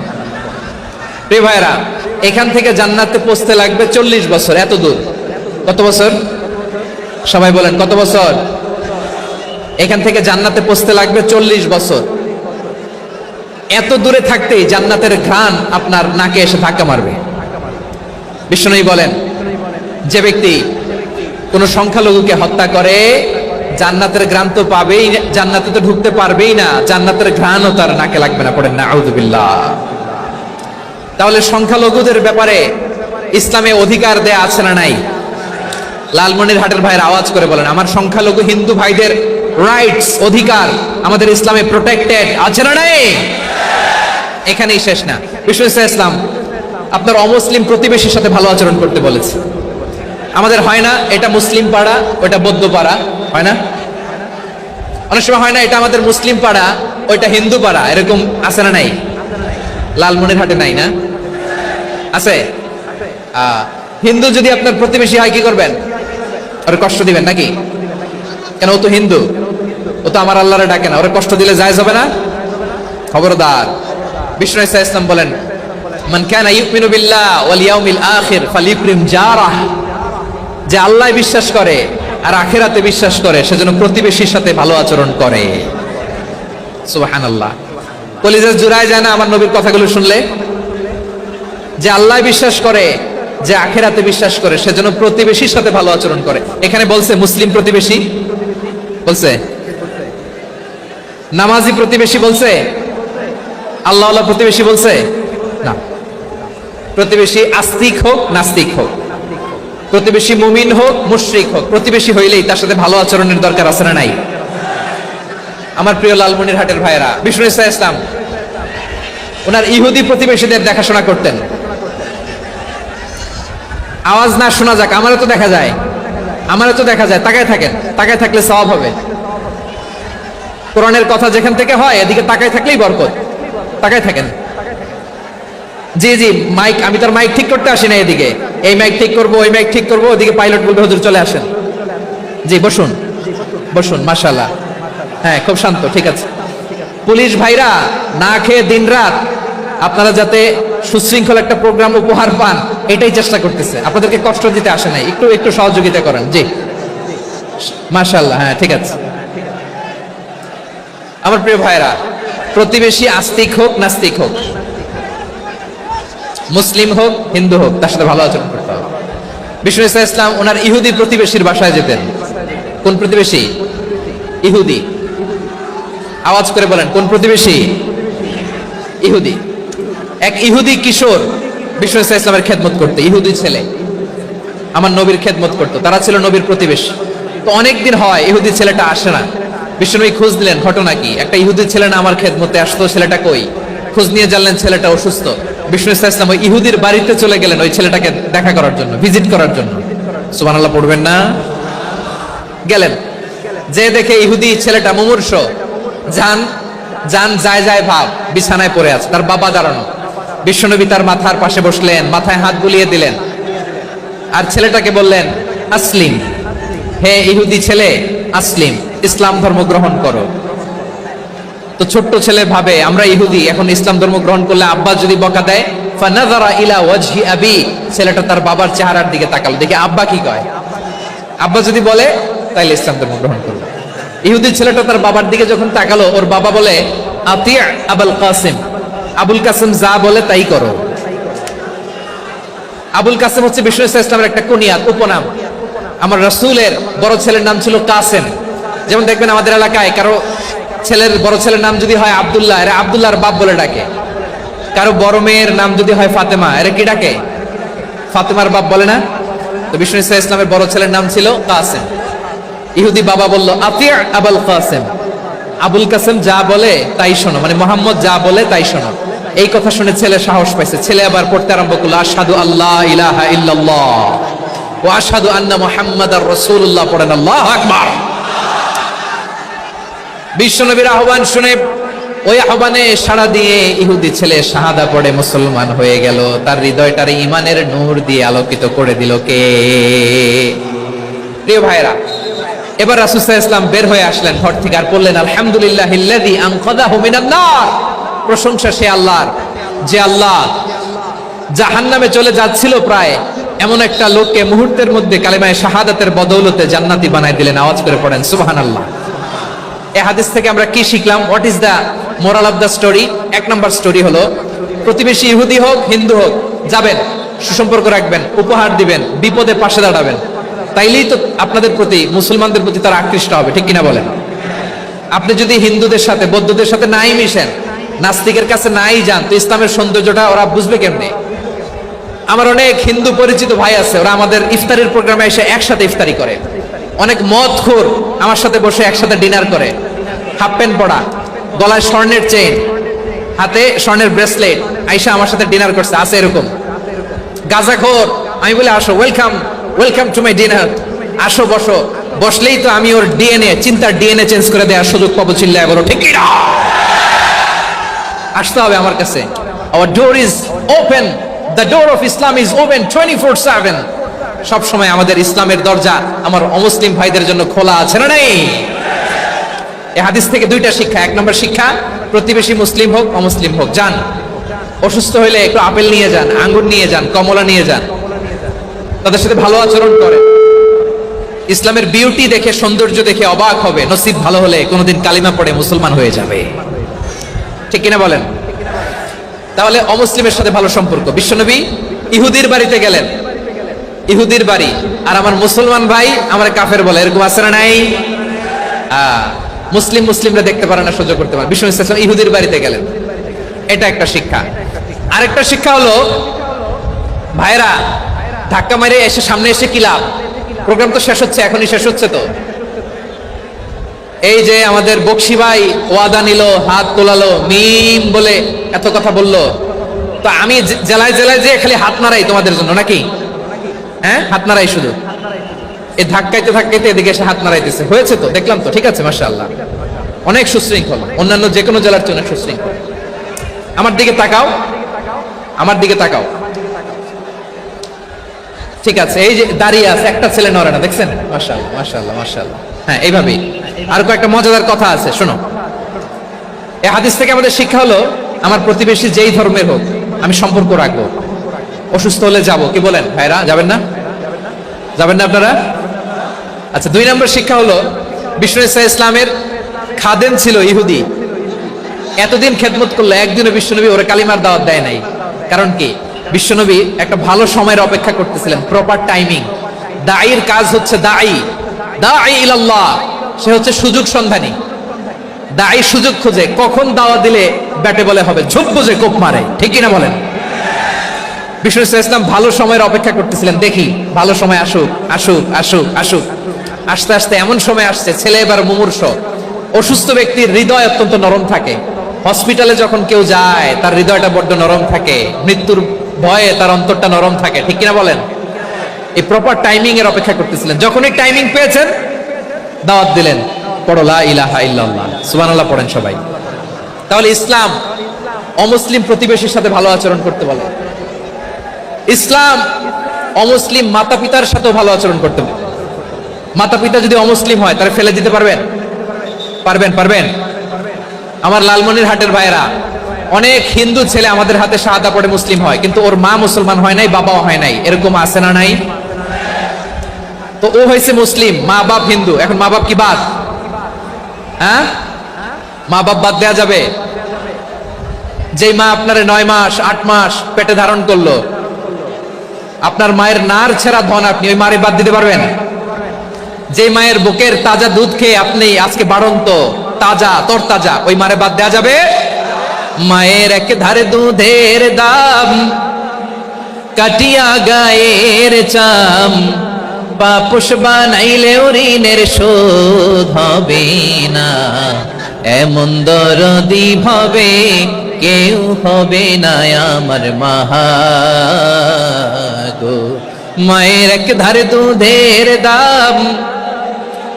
প্রিয় ভাইরা, এখান থেকে জান্নাতে পৌঁছতে লাগবে 40 বছর। এত দূর, কত বছর? সবাই বলেন কত বছর? এখান থেকে জান্নাতে পৌঁছতে লাগবে 40 বছর। এত দূরে থাকতেই জান্নাতের ঘ্রাণ আপনার নাকে এসে ধাক্কা মারবে। বিশ্বনবী বলেন, যে ব্যক্তি কোন সংখ্যালঘুকে হত্যা করে, জান্নাতের ঘ্রাণ তো পাবেই, জান্নাতে তো ঢুকতে পারবেই না, জান্নাতের ঘ্রাণও তার নাকে লাগবে না। পড়েন না আউযুবিল্লাহ। তাহলে সংখ্যালঘুদের ব্যাপারে ইসলামে অধিকার দেয়া আছে না নাই? লালমনিরহাটের ভাইয়ের আওয়াজ করে বলেন, আমার সংখ্যালঘু হিন্দু ভাইদের রাইটস, অধিকার আমাদের ইসলামে প্রোটেক্টেড আছে না নাই? এখানেই শেষ না। বিষ্ণু ইসলাম আপনার অমুসলিম প্রতিবেশীর সাথে ভালো আচরণ করতে বলেছে। আমাদের হয় না এটা মুসলিম পাড়া, ওটা বৌদ্ধ পাড়া, হয় না? অনেক সময় হয় না এটা আমাদের মুসলিম পাড়া, ওইটা হিন্দু পাড়া, এরকম আছে না নাই? লালমনিরহাটে নাই না? আছে? হিন্দু যদি আপনার প্রতিবেশী হয় কি করবেন? ওরে কষ্ট দিবেন নাকি? কেন, ও তো হিন্দু, ও তো আমার আল্লাহরে ডাকে না, ওরে কষ্ট দিলে জায়েজ হবে না? খবরদার। বিষ্ণু ইসলাম বলেন, মান কানা ইউমিনু বিল্লাহ ওয়াল ইয়াউমিল আখির ফালিউকরিম জারাহ। যে আল্লাহ বিশ্বাস করে আর আখিরাতে বিশ্বাস করে, সেজন্য প্রতিবেশীর সাথে ভালো আচরণ করে। সুবহানাল্লাহ। কলিজা জুড়ায় যায় না আমার নবীর কথাগুলো শুনলে? যে আল্লাহ বিশ্বাস করে, যে আখিরাতে বিশ্বাস করে, সেজন্য প্রতিবেশীর সাথে ভালো আচরণ করে। এখানে বলছে মুসলিম প্রতিবেশী বলছে, নামাজি প্রতিবেশী বলছে, আল্লাহওয়ালা প্রতিবেশী বলছে না। প্রতিবেশী আস্তিক হোক নাস্তিক হোক, প্রতিবেশী মুমিন হোক মুশরিক হোক, প্রতিবেশী হইলেই তার সাথে ভালো আচরণের দরকার আছে না নাই? আমার প্রিয় লালমনিরহাটের ভাইয়েরা, বিষ্ণু ইসলাম ওনার ইহুদি প্রতিবেশীদের দেখাশোনা করতেন। আওয়াজ না শোনা যাক, আমারও তো দেখা যায়, তাকায় থাকেন, তাকায় থাকলে সওয়াব হবে। কোরআনের কথা যেখান থেকে হয় এদিকে তাকায় থাকলেই বরকত। তাকায় থাকেন। জি জি, মাইক, আমি তো মাইক ঠিক করতে আসি না এদিকে, এই মাইক ঠিক করবো, ওই মাইক ঠিক করবো, ওদিকে পাইলট বলবে হুজুর চলে আসেন। জি বসুন, বসুন, মাশাআল্লাহ। হ্যাঁ, খুব শান্ত, ঠিক আছে। পুলিশ ভাইরা না খেয়ে দিনরাত আপনারা যাতে সুশৃঙ্খল একটা প্রোগ্রাম উপহার পান এটাই চেষ্টা করতেছে, আপনাদেরকে কষ্ট দিতে আসে নাই, একটু একটু সহযোগিতা করেন। জি মাশাআল্লাহ, হ্যাঁ ঠিক আছে। আমার প্রিয় ভাইরা, প্রতিবেশী আস্তিক হোক নাস্তিক হোক, মুসলিম হোক হিন্দু হোক, তার সাথে ভালো আচরণ করতে হবে। বিষ্ণু ইসলাম ওনার ইহুদি প্রতিবেশীর বাসায় যেতেন। কোন প্রতিবেশী? ইহুদি। আওয়াজ করে বলেন, কোন প্রতিবেশী? ইহুদি। এক ইহুদি কিশোর বিষ্ণু ইসলামের খেদমত করতে, ইহুদি ছেলে আমার নবীর খেদমত করতো, তারা ছিল নবীর প্রতিবেশী। তো অনেকদিন হয় ইহুদি ছেলেটা আসে না। বিষ্ণুনবী খোঁজ দিলেন, ঘটনা কি? একটা ইহুদি ছেলে না আমার খেদমতে আসতো, ছেলেটা কই? খোঁজ নিয়ে জানলেন ছেলেটা অসুস্থ। বিষ্ণু ইসলাম ওই ইহুদির বাড়িতে চলে গেলেন ওই ছেলেটাকে দেখা করার জন্য, ভিজিট করার জন্য। সুবহানাল্লাহ পড়বেন না? গেলেন, যে দেখে ইহুদি ছেলেটা মুমূর্ষ, যায় ভাব, বিছানায় পড়ে আছে, তার বাবা দাঁড়ানো। বিশ্বনবী তার মাথার পাশে বসলেন, মাথায় হাত বুলিয়ে দিলেন, আর ছেলেটাকে বললেন আসলিম, হে ইহুদি ছেলে আসলিম, ইসলাম ধর্ম গ্রহণ করো। তো ছোট্ট ছেলে ভাবে আমরা ইহুদি, এখন ইসলাম ধর্ম গ্রহণ করলে আব্বা যদি বকা দেয়, ফানাযারা ইলা ওয়াজহি আবি, ছেলেটা তার বাবার চেহারার দিকে তাকালো, দেখে আব্বা কি কয়। আব্বা যদি বলে তাইলে ইসলাম ধর্ম গ্রহণ করবে। ইহুদি ছেলেটা তার বাবার দিকে যখন তাকালো, ওর বাবা বলে আতি আবুল কাসিম, আবুল কাসিম যা বলে তাই করো। আবুল কাসিম হচ্ছে বিষ্ণু ইসলামের একটা কুনিয়াত, উপনাম। আমার রাসূলের বড় ছেলের নাম ছিল কাসেম। যেমন দেখবেন আমাদের এলাকায় কারো ছেলের বড় ছেলের নাম যদি হয় আব্দুল্লাহ, এরা আব্দুল্লাহর বাপ বলে ডাকে। কারো বড় মেয়ের নাম যদি হয় ফাতেমা, এরা কি ডাকে? ফাতেমার বাপ বলে না? তো বিষ্ণু ইসলামের বড় ছেলের নাম ছিল কাসেম। ইহুদি বাবা বলল আতি আবুল কাসেম, আবুল কাসেম যা বলে তাই শোনো, মানে মোহাম্মদ যা বলে তাই শোনো। এই কথা শুনে ছেলে সাহস পাইছে, ছেলে আবার পড়তে আরম্ভ করলো আশহাদু আল্লাহ ইলাহা ইল্লাল্লাহ ওয়া আশহাদু আন্না মুহাম্মাদার রাসূলুল্লাহ, পড়েন আল্লাহু আকবার। বিশ্বনবীর আহ্বান শুনে ওই আহ্বানে সাড়া দিয়ে ইহুদি ছেলে শাহাদা পড়ে মুসলমান হয়ে গেল। তার হৃদয়টার ঈমানের নূর দিয়ে আলোকিত করে দিল কে? প্রিয় ভাইরা, এবার রাসূল সাল্লাল্লাহু আলাইহি ওয়াসাল্লাম বের হয়ে আসলেন ঘর থেকে, আর বললেন আলহামদুলিল্লাহিল্লাযী আনকাযাহু মিনান নার, প্রশংসা সে আল্লাহর যে আল্লাহ জাহান্নামে চলে যাচ্ছিল প্রায় এমন একটা লোককে মুহূর্তের মধ্যে কালেমায়ে শাহাদাতের বদৌলতে জান্নাতি বানায় দিলেন। আওয়াজ করে পড়েন সুবহানাল্লাহ। এই হাদিস থেকে আমরা কি শিখলাম? What is the moral of the story? এক নম্বর স্টোরি হলো, প্রতিবেশী ইহুদি হোক হিন্দু হোক, যাবেন, সুসম্পর্ক রাখবেন, উপহার দিবেন, বিপদে পাশে দাঁড়াবেন, তাইলেই তো আপনাদের প্রতি, মুসলমানদের প্রতি তারা আকৃষ্ট হবে, ঠিক কিনা বলেন? আপনি যদি হিন্দুদের সাথে বৌদ্ধদের সাথে নাই মিশেন, নাস্তিকের কাছে নাই যান, তো ইসলামের সৌন্দর্যটা ওরা বুঝবে কেমনে? আমার অনেক হিন্দু পরিচিত ভাই আছে, ওরা আমাদের ইফতারের প্রোগ্রামে এসে একসাথে ইফতারি করে। অনেক মদখোর আমার সাথে বসে একসাথে ডিনার করে, হাফ প্যান্ট পরা, গলায় স্বর্ণের চেইন, হাতে স্বর্ণের ব্রেসলেট, আইসা আমার সাথে ডিনার করছে, আছে এরকম। গাঁজাখোর, আমি বলি আসো, ওয়েলকাম টু মাই ডিনার, আসো বসো, বসলেই তো আমি ওর ডিএনএ, চিন্তার ডিএনএ চেঞ্জ করে দেওয়ার সুযোগ পাবো। চিল্লায় বলো ঠিক কিনা? আসতে হবে আমার কাছে। Our door is open, the door of Islam is open 24/7। সব সময় আমাদের ইসলামের দরজা আমার অমুসলিম ভাইদের জন্য খোলা আছে না নাই? এই হাদিস থেকে দুইটা শিক্ষা। এক নম্বর শিক্ষা, প্রতিবেশী মুসলিম হোক অমুসলিম হোক, যান, অসুস্থ হইলে একটু আপেল নিয়ে যান, আঙ্গুর নিয়ে যান, কমলা নিয়ে যান, তাদের সাথে ভালো আচরণ করেন। ইসলামের বিউটি দেখে, সৌন্দর্য দেখে অবাক হবে, নসিব ভালো হলে কোনোদিন কালিমা পড়ে মুসলমান হয়ে যাবে, ঠিক কিনা বলেন? তাহলে অমুসলিমের সাথে ভালো সম্পর্ক। বিশ্বনবী ইহুদির বাড়িতে গেলেন, ইহুদির বাড়ি, আর আমার মুসলমান ভাই আমার কাফের বলে, এরকম আছে না নাই? মুসলিমরা দেখতে পারে না, সহ্য করতে পারে। বিশ্বনবী সাল্লাল্লাহু আলাইহি ওয়াসাল্লাম ইহুদির বাড়িতে গেলেন, এটা একটা শিক্ষা। আরেকটা শিক্ষা হলো, ভাইরা ধাক্কা মেরে এসে সামনে এসে কি লাভ? প্রোগ্রাম তো শেষ হচ্ছে, এখনই শেষ হচ্ছে তো। এই যে আমাদের বকশি ভাই ওয়াদা নিল, হাত তোলালো, মিম বলে এত কথা বললো, তো আমি জেলায় জেলায় যে খালি হাত নাড়াই তোমাদের জন্য নাকি? হ্যাঁ, হাত নাড়াই শুধু। এই ধাক্কাইতে ধাক্কাইতে এদিকে এসে হাত নাড়াইতেছে, হয়েছে তো, দেখলাম তো, ঠিক আছে, মাশাআল্লাহ, অনেক সুশৃঙ্খল, অন্যান্য যে কোনো জেলার চেয়ে অনেক সুশৃঙ্খল। আমার দিকে তাকাও, আমার দিকে তাকাও, ঠিক আছে। এই যে দাঁড়িয়ে আছে, একটা ছেলে নড়ে না, দেখছেন? মাশাআল্লাহ, মাশাআল্লাহ, মাশাআল্লাহ। হ্যাঁ, এইভাবেই। আর কয়েকটা মজাদার কথা আছে, শোনো। এই হাদিস থেকে আমাদের শিক্ষা হলো, আমার প্রতিবেশী যেই ধর্মের হোক আমি সম্পর্ক রাখবো। অসুস্থ হলে যাব, কি বলেন ভাইরা? যাবেন না? যাবেন না আপনারা? আচ্ছা, 2 নম্বর শিক্ষা হলো, বিষ্ণু ইসলামের খাদেম ছিল ইহুদি, এতদিন খেদমত করলো, একদিনও বিশ্বনবী ওরে কালিমার দাওয়াত দেয় নাই। কারণ কি? বিশ্বনবী একটা ভালো সময়ের অপেক্ষা করতেছিলেন, প্রপার টাইমিং। দাঈর কাজ হচ্ছে দাঈ ইলাল্লাহ, সে হচ্ছে সুযোগ সন্ধানী। দাঈ সুযোগ খোঁজে, কখন দাওয়াত দিলে ব্যাটে বলে হবে, ঝোপ বুঝে কোপ মারে, ঠিক কিনা বলেন? বিষ্ণু ইসলাম ভালো সময়ের অপেক্ষা করতেছিলেন, দেখি ভালো সময় আসুক আসুক আসুক আসুক। আস্তে আস্তে এমন সময় আসছে, ছেলে এবার মুমূর্ষ, অসুস্থ ব্যক্তির হৃদয় অত্যন্ত নরম থাকে। হসপিটালে যখন কেউ যায় তার হৃদয়টা বড্ড নরম থাকে, মৃত্যুর ভয়ে তার অন্তরটা নরম থাকে, ঠিক কিনা বলেন? এই প্রপার টাইমিং এর অপেক্ষা করতেছিলেন। যখনই টাইমিং পেয়েছেন, দাওয়াত দিলেন, পড়ো লা ইলাহা ইল্লাল্লাহ, সুবহানাল্লাহ পড়েন সবাই। তাহলে ইসলাম অমুসলিম প্রতিবেশীর সাথে ভালো আচরণ করতে বলে। ইসলাম অমুসলিম মাতা পিতার সাথেও ভালো আচরণ করতে বলে। মাতা পিতা যদি অমুসলিম হয়, তারা ফেলে দিতে পারবেন? পারবেন? পারবেন? আমার লালমনির হাটের ভাইরা, অনেক হিন্দু ছেলে আমাদের হাতে শাহাদা পড়ে মুসলিম হয়, কিন্তু ওর মা মুসলমান হয় নাই, বাবাও হয় নাই, এরকম আছে না নাই? তো ও হয়েছে মুসলিম, মা বাপ হিন্দু, এখন মা বাপ কি বাদ? হ্যাঁ, মা বাপ বাদ দেয়া যাবে? যেই মা আপনার 9 মাস 8 মাস পেটে ধারণ করলো, আপনার মায়ের নার ছেঁড়া ধন, আপনি ওই মারে বাদ দিতে পারবেন? যে মায়ের বুকের তাজা দুধ খেয়ে আপনি আজকে বাড়ন্ত তাজা তরতাজা, ওই মারে বাদ দেয়া যাবে? মায়ের এক ধারে দুধের দাম, কাটিয়া গায়ের চাম, পাপোশ বানাইলে ঋণের শোধ হবে না, এমন দরদি ভাবে কেউ হবে না আমার মাগো। মায়ের এক ধারে দুধের দাম,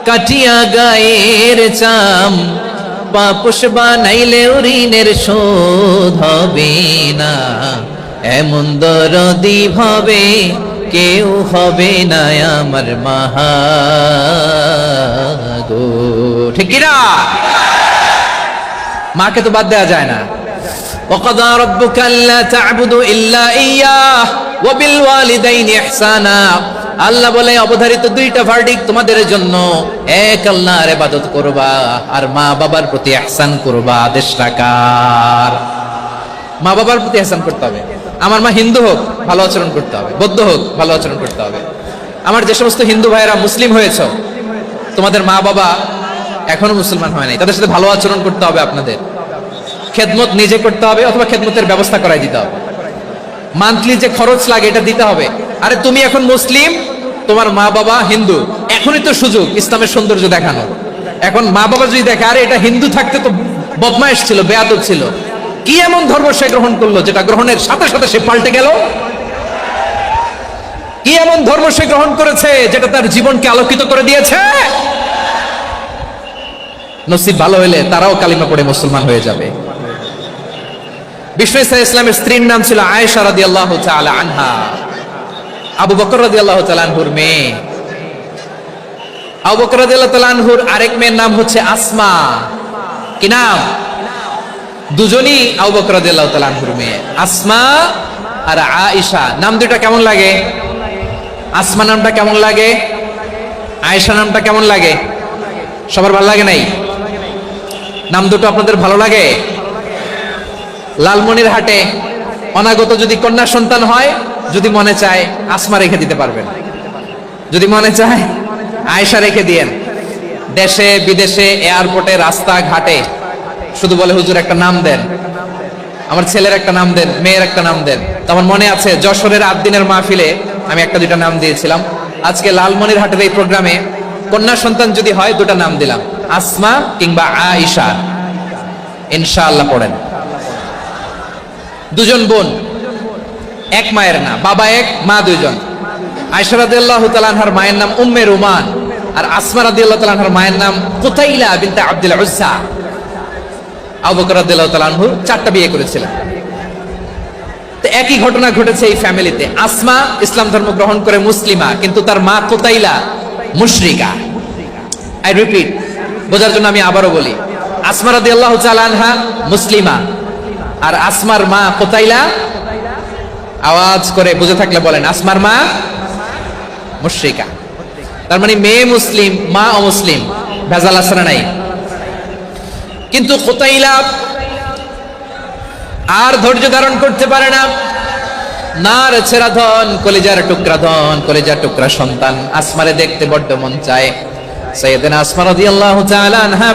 কাটিয়া গায়ের চাম, পাপোশ বানাইলে ঋণের শোধ হবে না, এমন দরদি ভাবে কেউ হবে না আমার মাগো, ঠিক কিনা? মাকে তো বাদ দেওয়া যায় না। وَقَضَى رَبُّكَ أَلَّا تَعْبُدُوا إِلَّا إِيَّاهُ وَبِالْوَالِدَيْنِ إِحْسَانًا। আল্লাহ বলে, অবধারিত 2টা ভার্ডিক্ট তোমাদের জন্য, এক আল্লাহর ইবাদত করবা আর মা বাবার প্রতি ইহসান করবা। আদেশ রাখার, মা বাবার প্রতি ইহসান করতে হবে। আমার মা হিন্দু হোক, ভালো আচরণ করতে হবে, বৌদ্ধ হোক, ভালো আচরণ করতে হবে। আমার যে সমস্ত হিন্দু ভাইয়েরা মুসলিম হয়েছ, তোমাদের মা বাবা এখনো মুসলমান হয় নাই, তাদের সাথে ভালো আচরণ করতে হবে। আপনাদের খেদমত নিজে করতে হবে, অথবা খেদমতের ব্যবস্থা করাই দিতে হবে। মান্থলি যে খরচ লাগে এটা দিতে হবে। আরে তুমি এখন মুসলিম, তোমার মা বাবা হিন্দু, এখনই তো সুযোগ ইসলামের সৌন্দর্য দেখানো। এখন মা বাবা যদি দেখে, আরে এটা হিন্দু থাকতে তো বদমাইশ ছিল, বেয়াদব ছিল, কি এমন ধর্ম সে গ্রহণ করলো যেটা গ্রহণের সাথে সাথে সে পাল্টে গেল? কি এমন ধর্ম সে গ্রহণ করেছে যেটা তার জীবনকে আলোকিত করে দিয়েছে? নসিব ভালো হলে তারাও কালিমা পড়ে মুসলমান হয়ে যাবে। বিষ্ণু ইসলামের স্ত্রীর নাম ছিল আয়েশা রাদিয়াল্লাহু তাআলা আনহা, আবু বকর রাদিয়াল্লাহু তাআলা আনহুর মেয়ে। আবু বকর রাদিয়াল্লাহু তাআলা আনহুর আরেক মেয়ের নাম হচ্ছে আসমা। কি নাম? দুজনই আবু বকর রাদিয়াল্লাহু তাআলা আনহুর মেয়ে, আসমা আর আয়েশা। নাম দুটো কেমন লাগে? আসমা নামটা কেমন লাগে? আয়েশা নামটা কেমন লাগে? সবার ভালো লাগে নাই? নাম দুটো আপনাদের ভালো লাগে? লালমনির হাটে অনাগত যদি কন্যা সন্তান হয়, যদি মনে চায় আসমা রেখে দিতে পারবেন, যদি মনে চায় আয়েশা রেখে দিয়েন। দেশে বিদেশে এয়ারপোর্টে রাস্তাঘাটে শুধু বলে, হুজুর একটা নাম দেন, আমার ছেলের একটা নাম দেন, মেয়ের একটা নাম দেন। তো আমার মনে আছে যশোরের 8 দিনের মাহফিলে আমি একটা দুইটা নাম দিয়েছিলাম। আজকে লালমনিরহাটের এই প্রোগ্রামে কন্যা সন্তান যদি হয় দুটা নাম দিলাম, আসমা কিংবা আয়েশা। ইনশাআল্লাহ পড়েন। দুজন বোন, এক মায়ের না, বাবা এক মা দুইজন। আয়েশা রাদিয়াল্লাহু তাআলা আনহার মায়ের নাম উম্মে রুমান, আর আসমা রাদিয়াল্লাহু তাআলা আনহার মায়ের নাম কুতাইলা বিনতে আব্দুল উজ্জা। আবু বকর রাদিয়াল্লাহু তাআলা আনহু 4টা বিয়ে করেছিলেন। তো একই ঘটনা ঘটেছে এই ফ্যামিলিতে। আসমা ইসলাম ধর্ম গ্রহণ করে মুসলিমা, কিন্তু তার মা কুতাইলা মুশরিকা। আই রিপিট, বোঝার জন্য আমি আবারও বলি, আসমা রাদিয়াল্লাহু তাআলা আনহা মুসলিমা, আর আসমার মা কুতাইলা, আওয়াজ করে বুঝে থাকলে বলেন, আসমার মা মুশরিকা। তার মানে মেয়ে মুসলিম, মা অমুসলিম। ভেজাল আছে না নাই? কিন্তু কুতাইলা আর ধৈর্য ধারণ করতে পারে না। নার ছেড়া ধন, কলিজার টুকরা ধন, কলিজার টুকরা সন্তান আসমারে দেখতে বড্ড মন চায়। সাইয়েদনা আসমা রাদিয়াল্লাহু তাআলা আনহা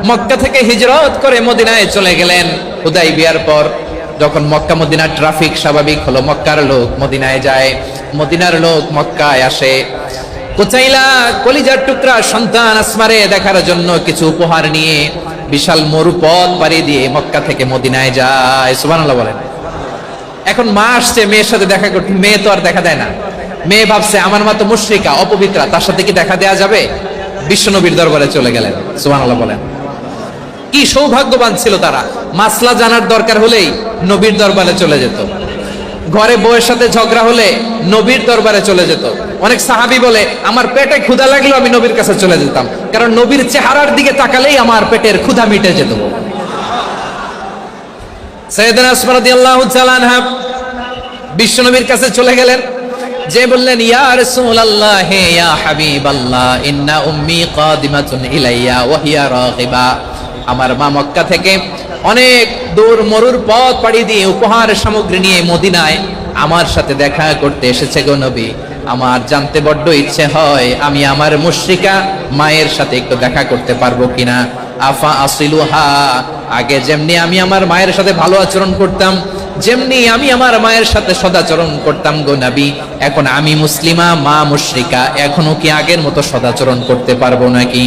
মক্কা থেকে হিজরত করে মদিনায় চলে গেলেন হুদাইবিয়ার পর। যখন মক্কা মদিনার ট্রাফিক স্বাভাবিক হলো, মক্কার লোক মদিনায় যায়, মদিনার লোক মক্কায় আসে। কুতাইলা কলিজার টুকরা সন্তান আসমারে দেখার জন্য কিছু উপহার নিয়ে বিশাল মরুপথ পাড়ি দিয়ে মক্কা থেকে মদিনায় যায়। সুবহানাল্লাহ বলেন। এখন মা আসছে মেয়ের সাথে দেখা করতে, মেয়ে তো আর দেখা দেয় না। মেয়ে ভাবছে আমার মা তো মুশরিকা, অপবিত্রা, তার সাথে কি দেখা দেয়া যাবে? বিশ্বনবীর দরবারে চলে গেলেন। সুবহানাল্লাহ বলেন। কি সৌভাগ্যবান ছিল তারা, মাসলা জানার দরকার হলেই নবীর দরবারে চলে যেত। ঘরে বউয়ের সাথে ঝগড়া হলে নবীর দরবারে চলে যেত। অনেক সাহাবী বলে, আমার পেটে ক্ষুধা লাগলো আমি নবীর কাছে চলে যেতাম, কারণ নবীর চেহারার দিকে তাকালেই আমার পেটের ক্ষুধা মিটে যেত। সাইয়েদনা আসমা রাদিয়াল্লাহু তাআলা আনহা বিশ্বনবীর কাছে চলে গেলেন, যে বললেন, ইয়া রাসূলুল্লাহ ইয়া হাবিবাল্লাহ, ইন্না উম্মি কাদিমাতুন ইলাইয়া ওয়া হিয়া রাগিবা। আমার মা মক্কা থেকে অনেক দূর মরুর পথ পাড়ি দিয়ে উপহার সামগ্রী নিয়ে মদিনায় আমার সাথে দেখা করতে এসেছে গো নবী। আমার জানতে বড্ড ইচ্ছে হয় আমি আমার মুশরিকা মায়ের সাথে একটু দেখা করতে পারবো কিনা। আফা আসিলুহা, আগে যেমনি আমি আমার মায়ের সাথে ভালো আচরণ করতাম, যেমনি আমি আমার মায়ের সাথে সদাচরণ করতাম গো নবী, এখন আমি মুসলিমা, মা মুশরিকা, এখনো কি আগের মতো সদাচরণ করতে পারবো নাকি?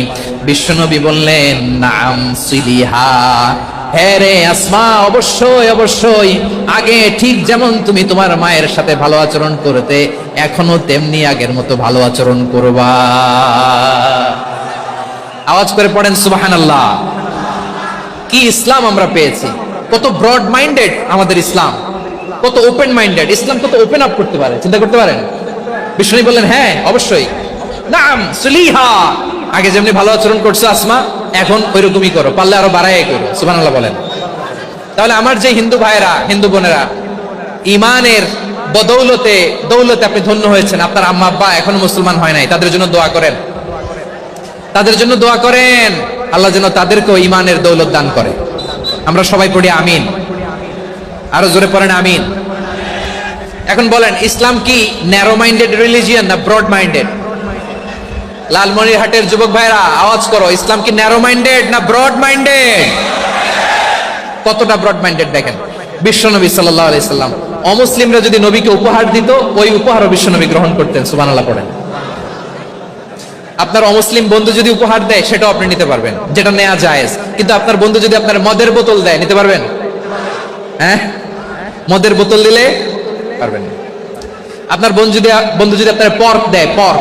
বিশ্বনবী বললেন, নাম সিলিহা, হ্যাঁ রে আসমা, অবশ্যই অবশ্যই, আগে ঠিক যেমন তুমি তোমার মায়ের সাথে ভালো আচরণ করতে, এখনো তেমনি আগের মতো ভালো আচরণ করবা। আওয়াজ করে পড়েন সুবহানাল্লাহ। কি ইসলাম আমরা পেয়েছি! কত ব্রড মাইন্ডেড আমাদের ইসলাম, কত ওপেন মাইন্ডেড ইসলাম, কত ওপেন আপ করতে পারে, চিন্তা করতে পারেন। বিষ্ণু বললেন, হ্যাঁ অবশ্যই, নাম সুলিহা, আগে যেমনি ভালো আচরণ করছো আসমা, এখন ওইরকমই করো, পারলে আরো বাড়াই করো। সুবহানাল্লাহ বলেন। তাহলে আমার যে হিন্দু ভাইয়েরা, হিন্দু বোনেরা, ইমানের বদৌলতে দৌলতে আপনি ধন্য হয়েছেন, আপনার আম্মা আব্বা এখনো মুসলমান হয় নাই, তাদের জন্য দোয়া করেন, তাদের জন্য দোয়া করেন, আল্লাহ যেন তাদেরকেও ইমানের দৌলত দান করে। আমরা সবাই পড়ি আমিন, আরো জোরে পড়েন আমিন। এখন বলেন, ইসলাম কি ন্যারো মাইন্ডেড রিলিজিয়ান না ব্রড মাইন্ডেড? লালমনিরহাটের যুবক ভাইরা আওয়াজ করো, ইসলাম কি ন্যারো মাইন্ডেড না ব্রড মাইন্ডেড? কতটা ব্রড মাইন্ডেড দেখেন। বিশ্বনবী সাল্লাল্লাহু আলাইহি সাল্লাম অমুসলিমরা যদি নবীকে উপহার দিত, ওই উপহারও বিশ্বনবী গ্রহণ করতেন। সুবহানাল্লাহ পড়েন। আপনার অমুসলিম বন্ধু যদি উপহার দেয়, সেটাও আপনি নিতে পারবেন, যেটা নেওয়া জায়েজ। কিন্তু আপনার বন্ধু যদি আপনার মদের বোতল দেয়, নিতে পারবেন? হ্যাঁ, মদের বোতল দিলে পারবেন। আপনার বন্ধু যদি আপনার পর্ক দেয়, পর্ক,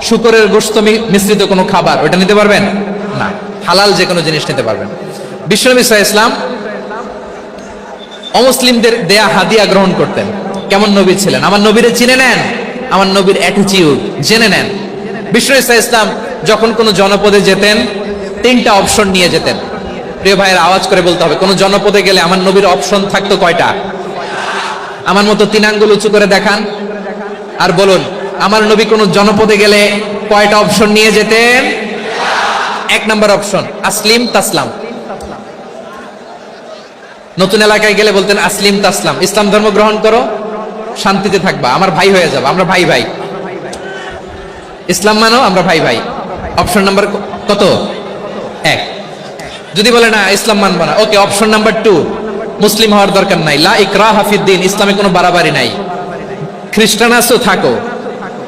শুকরের গোশত মিশ্রিত কোনো খাবার, ওটা নিতে পারবেন না। হালাল যে কোনো জিনিস নিতে পারবেন। বিশ্বনবী সাল্লাল্লাহু আলাইহি ওয়াসাল্লাম অমুসলিমদের দেয়া হাদিয়া গ্রহণ করতেন। কেমন নবী ছিলেন! আমার নবীরে চিনে নেন, আমার নবীর অ্যাটিটিউড জেনে নেন। বিশ্বনবী সাল্লাল্লাহু আলাইহি ওয়াসাল্লাম যখন কোনো জনপদে যেতেন, 3টা অপশন নিয়ে যেতেন। প্রিয় ভাইয়ের আওয়াজ করে বলতে হবে, কোন জনপদে গেলে আমার নবীর অপশন থাকতো কয়টা? আমার মতো 3 আঙ্গুল উঁচু করে দেখান আর বলুন, আমার নবী কোন জনপদে গেলে কয়টা অপশন নিয়ে যেতেন? 1 নম্বর অপশন, আসলিম তাসলাম। নতুন এলাকায় গেলে বলতেন আসলিম তাসলাম, ইসলাম ধর্ম গ্রহণ করো, শান্তিতে থাকবা, আমার ভাই হয়ে যাবে, আমরা ভাই ভাই। ইসলাম মানো, আমরা ভাই ভাই। অপশন নাম্বার কত? 1। যদি বলে না ইসলাম মানবো না, ওকে, অপশন নাম্বার 2, মুসলিম হওয়ার দরকার নাই, লা ইকরাহা ফিদ্দিন, ইসলামে কোনো বাড়াবাড়ি নাই। খ্রিস্টান আছো থাকো,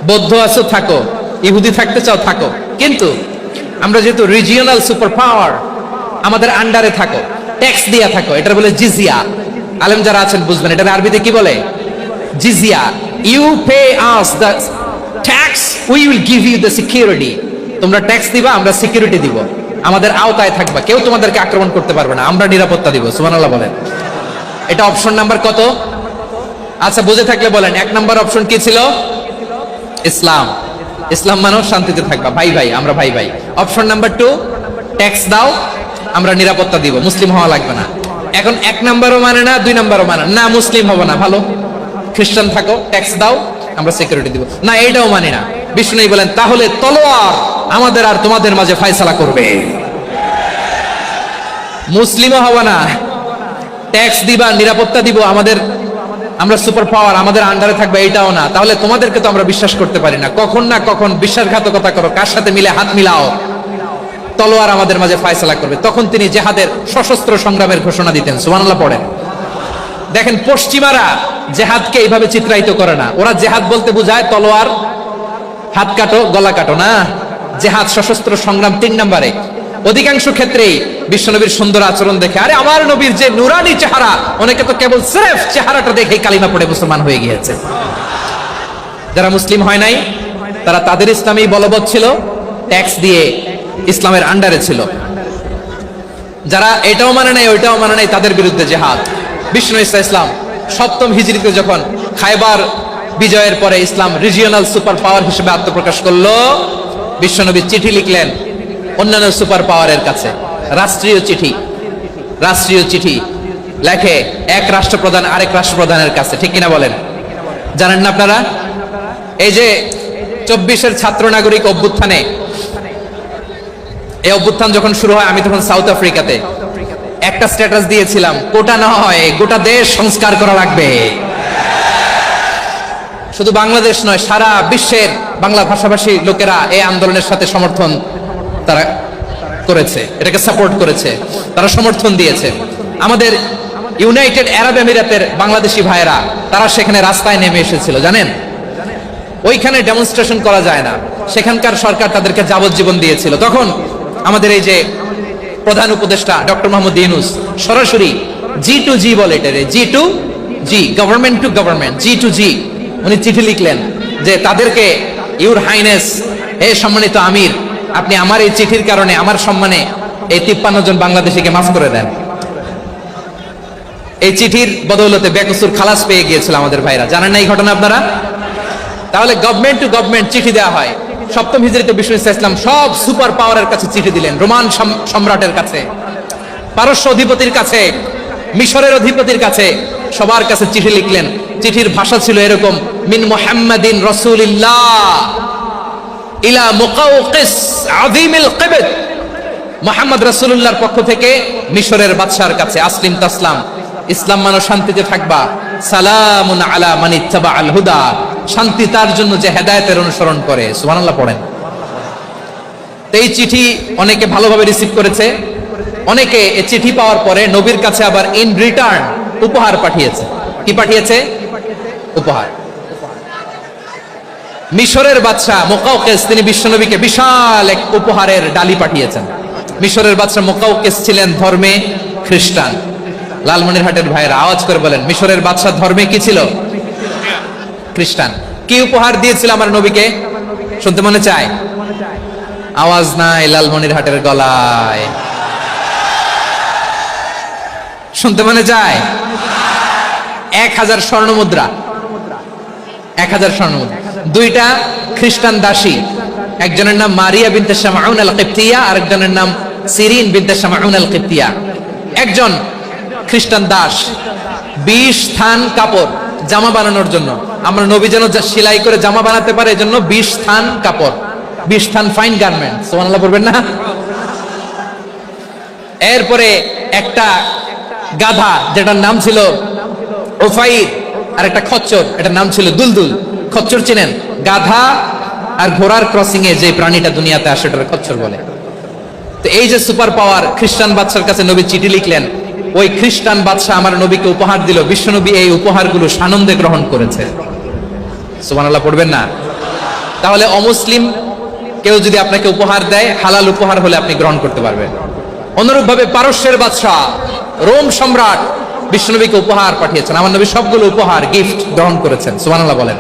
বৌদ্ধ আছো থাকো, ইহুদি থাকতে চাও থাকো, কিন্তু আমরা যেহেতু রিজিওনাল সুপার পাওয়ার, আমাদের আন্ডারে থাকো, ট্যাক্স দিয়া থাকো, এটা বলে জিজিয়া। আলেম যারা আছেন বুঝবেন এটা আরবিতে কি বলে, জিজিয়া। You pay us the tax, we will give you the security. তোমরা ট্যাক্স দিবা, আমরা সিকিউরিটি দিব, আমাদের আওতায় থাকবা, কেউ তোমাদেরকে আক্রমণ করতে পারবে না, আমরা নিরাপত্তা দিব। সুবহানাল্লাহ বলেন। এটা অপশন নাম্বার কত? আচ্ছা বুঝে থাকলে বলেন, এক নাম্বার অপশন কি ছিল? ইসলাম। ইসলাম মানো শান্তিতে থাকবা, ভাই ভাই, আমরা ভাই ভাই। অপশন নাম্বার 2, ট্যাক্স দাও, আমরা নিরাপত্তা দিব, মুসলিম হওয়া লাগবে না। এখন এক নাম্বারও মানে না, 2 নাম্বারও মানে না, মুসলিম হবো না, ভালো খ্রিস্টান থাকো, ট্যাক্স দাও, আমরা সিকিউরিটি দিব না, এইটাও মানি না। বিষ্ণু বলেন তাহলে তলোয়ার আমাদের আর তোমাদের মাঝে ফয়সালা করবে। মুসলিমও হবো না, ট্যাক্স দিবা, নিরাপত্তা দিব, আমরা সুপার পাওয়ার, আমাদের আন্ডারে থাকবে, এইটাও না। তাহলে তোমাদেরকে তো আমরা বিশ্বাস করতে পারি না, কখন না কখন বিশ্বাসঘাতকতা করো, কার সাথে মিলে হাত মিলাও, তলোয়ার আমাদের মাঝে ফয়সালা করবে। তখন তিনি জেহাদের সশস্ত্র সংগ্রামের ঘোষণা দিতেন। সুবহানাল্লাহ পড়েন। দেখেন পশ্চিমারা জেহাদকে এইভাবে চিত্রায়িত করে না, ওরা জেহাদ বলতে বোঝায় তলোয়ার, হাত কাটো, গলা কাটো না, জেহাদ সশস্ত্র সংগ্রাম 3 নম্বরে। অধিকাংশ ক্ষেত্রেই বিশ্বনবীর সুন্দর আচরণ দেখে, আরে আমার নবীর যে নুরানি চেহারা, অনেকে তো কেবল সির্ফ চেহারাটা দেখে কালিমা পড়ে মুসলমান হয়ে গিয়েছে। যারা মুসলিম হয় নাই তারা তাদের ইসলামেই বলবৎ ছিল, ট্যাক্স দিয়ে ইসলামের আন্ডারে ছিল। যারা এটাও মানে নাই ওইটাও মানে নাই, তাদের বিরুদ্ধে জেহাদ। বিষ্ণু ইসলাম 7ম হিজরিতে যখন খায়বার বিজয়ের পরে ইসলাম রিজিওনাল সুপার পাওয়ার হিসেবে আত্মপ্রকাশ করলো, বিশ্বনবী চিঠি লিখলেন অন্যান্য সুপার পাওয়ারের কাছে, রাষ্ট্রীয় চিঠি লেখে এক রাষ্ট্রপ্রধান আরেক রাষ্ট্রপ্রধানের কাছে, ঠিক কিনা বলেন? জানেন না আপনারা? এই যে 24-এর ছাত্র নাগরিক অভ্যুত্থানে, এই অভ্যুত্থান যখন শুরু হয়, আমি তখন সাউথ আফ্রিকাতে, একটা স্ট্যাটাস দিয়েছিলাম, কোটা নয় গোটা দেশ সংস্কার করা লাগবে। শুধু বাংলাদেশ নয়, সারা বিশ্বের বাংলা ভাষাভাষী লোকেরা এই আন্দোলনের সাথে সমর্থন তারা করেছে, এটাকে সাপোর্ট করেছে, তারা সমর্থন দিয়েছে। আমাদের ইউনাইটেড আরব আমিরাতের বাংলাদেশি ভাইয়েরা তারা সেখানে রাস্তায় নেমে এসেছিল, জানেন? ওইখানে ডেমনস্ট্রেশন করা যায় না, সেখানকার সরকার তাদেরকে যাবজ্জীবন দিয়েছিল। তখন আমাদের এই যে প্রধান উপদেষ্টা ডক্টর মোহাম্মদ ইউনূস সরাসরি G2G বলে, এটারে G2G, government to government, G2G, উনি চিঠি লিখলেন যে তাদেরকে, ইউর হাইনেস, হে সম্মানিত আমির, আপনি আমার এই চিঠির কারণে আমার সম্মানে এই 53 জন বাংলাদেশিকে মাফ করে দেন। এই চিঠির বদৌলতে বেকসুর খালাস পেয়ে গিয়েছিল আমাদের ভাইরা, জানেন না এই ঘটনা আপনারা? তাহলে গভর্নমেন্ট টু গভর্নমেন্ট চিঠি দেওয়া হয়। 7ম হিজরিতে বিষ্ণু ইসলাম সব সুপার পাওয়ারের কাছে চিঠি দিলেন, রোমান সম্রাটের কাছে, পারস্য অধিপতির কাছে, মিশরের অধিপতির কাছে, সবার কাছে চিঠি লিখলেন। চিঠির ভাষা ছিল এরকম, মিন মুহাম্মাদিন রাসূলিল্লাহ ইলা মুকাওকিস আযীমিল কিবত, মুহাম্মদ রাসূলুল্লাহর পক্ষ থেকে মিশরের বাদশার কাছে, আসলিম তাসলাম, ইসলাম মানো শান্তিতে থাকবা, সালামুন আলা মান ইত্তাবাআল হুদা, শান্তি তার জন্য যে হেদায়েতের অনুসরণ করে। সুবহানাল্লাহ পড়েন। এই চিঠি অনেকে ভালোভাবে রিসিভ করেছে, অনেকে এই চিঠি পাওয়ার পরে নবীর কাছে আবার ইন রিটার্ন উপহার পাঠিয়েছে। কি পাঠিয়েছে? উপহার। মিশরের বাদশা মুকাওকিস তিনি বিশ্বনবীকে বিশাল এক উপহারের ডালি পাঠিয়েছেন। মিশরের বাদশা মুকাওকিস ছিলেন ধর্মে খ্রিস্টান। লালমনিরহাটের ভাইয়েরা আওয়াজ করে বলেন, মিশরের বাদশা ধর্মে কি ছিল? খ্রিস্টান। কি উপহার দিয়েছিল আমার নবীকে? শুনতে মনে চায়? আওয়াজ নাই লালমনিরহাটের গলায়, শুনতে মনে চায়? 1000 স্বর্ণ মুদ্রা, 1000 স্বর্ণ মুদ্রা। 2টা খ্রিস্টান দাসী, একজনের নাম মারিয়া বিনতে শামাউন আল কিবতিয়া, আরেকজনের নাম সিরিন বিনতে শামাউন আল কিবতিয়া। একজন খ্রিস্টান দাস 20 থান কাপড় জামা বানানোর জন্য, আমরা নবী যেন সেলাই করে জামা বানাতে পারে এজন্য 20 থান কাপড়, 20 থান ফাইন গার্মেন্ট, সুবহানাল্লাহ বলবেন না? এরপরে একটা গাধা যেটার নাম ছিল উফাইর, আর একটা খচ্চর, এটার নাম ছিল দুলদুল। খচ্চর চিনেন? গাধা আর ঘোড়ার ক্রসিং এ যে প্রাণীটা দুনিয়াতে আসে ওটার খচ্চর বলে। তো এই যে সুপার পাওয়ার খ্রিস্টান বাদশার কাছে নবী চিঠি লিখলেন, ওই খ্রিস্টান বাদশা আমার নবীকে উপহার দিল। বিশ্বনবী এই উপহারগুলো সানন্দে গ্রহণ করেছে। সুবহানাল্লাহ পড়বেন না? তাহলে অমুসলিম কেউ যদি আপনাকে উপহার দেয়, হালাল উপহার হলে আপনি গ্রহণ করতে পারবেন। অনুরূপভাবে পারস্যের বাদশাহ রোম সম্রাট বিশ্বনবীকে উপহার পাঠিয়েছেন, আমার নবী সবগুলো উপহার গিফট গ্রহণ করেছেন। সুবহানাল্লাহ বলেন।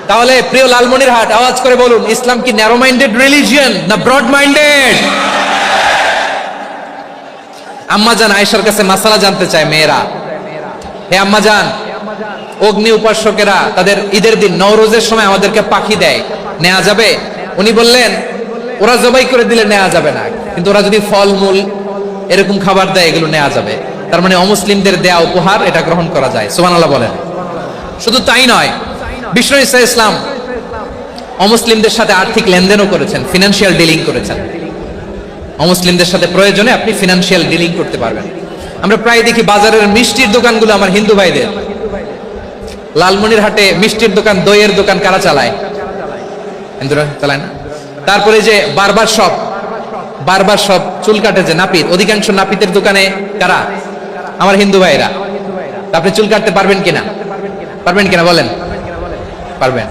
তাহলে প্রিয় লালমনিরহাট, আওয়াজ করে বলুন, ইসলাম কি ন্যারো মাইন্ডেড রিলিজিয়ন না ব্রড মাইন্ডেড? আম্মাজান আয়েশার কাছে মাসালা জানতে চায় মেয়েরা, হে আম্মাজান, অগ্নি উপাসকেরা তাদের ঈদের দিন নওরোজের সময় আমাদেরকে পাখি দেয়, নেওয়া যাবে? উনি বললেন, ওরা জবাই করে দিলে নেওয়া যাবে না, কিন্তু ওরা যদি ফলমূল এরকম খাবার দেয় এগুলো নেওয়া যাবে। তার মানে অমুসলিমদের দেয়া উপহার এটা গ্রহণ করা যায়। সুবহানাল্লাহ বলেন। শুধু তাই নয়, বিষ্ণু ঈসা ইসলাম অমুসলিমদের সাথে আর্থিক লেনদেনও করেছেন, ফিনান্সিয়াল ডিলিং করেছেন। অমুসলিমদের সাথে প্রয়োজনে আপনি ফিনান্সিয়াল ডিলিং করতে পারবেন। আমরা প্রায় দেখি বাজারের মিষ্টির দোকানগুলো আমার হিন্দু ভাইদের। লালমনিরহাটে মিষ্টির দোকান, দইয়ের দোকান কারা চালায়? হিন্দুরা চালায় না? তারপরে যে বারবার শপ, চুল কাটে যে নাপিত, অধিকাংশ নাপিতের দোকানে কারা? আমার হিন্দু ভাইরা। আপনি চুল কাটতে পারবেন কিনা? পারবেন কিনা বলেন? পারবেন।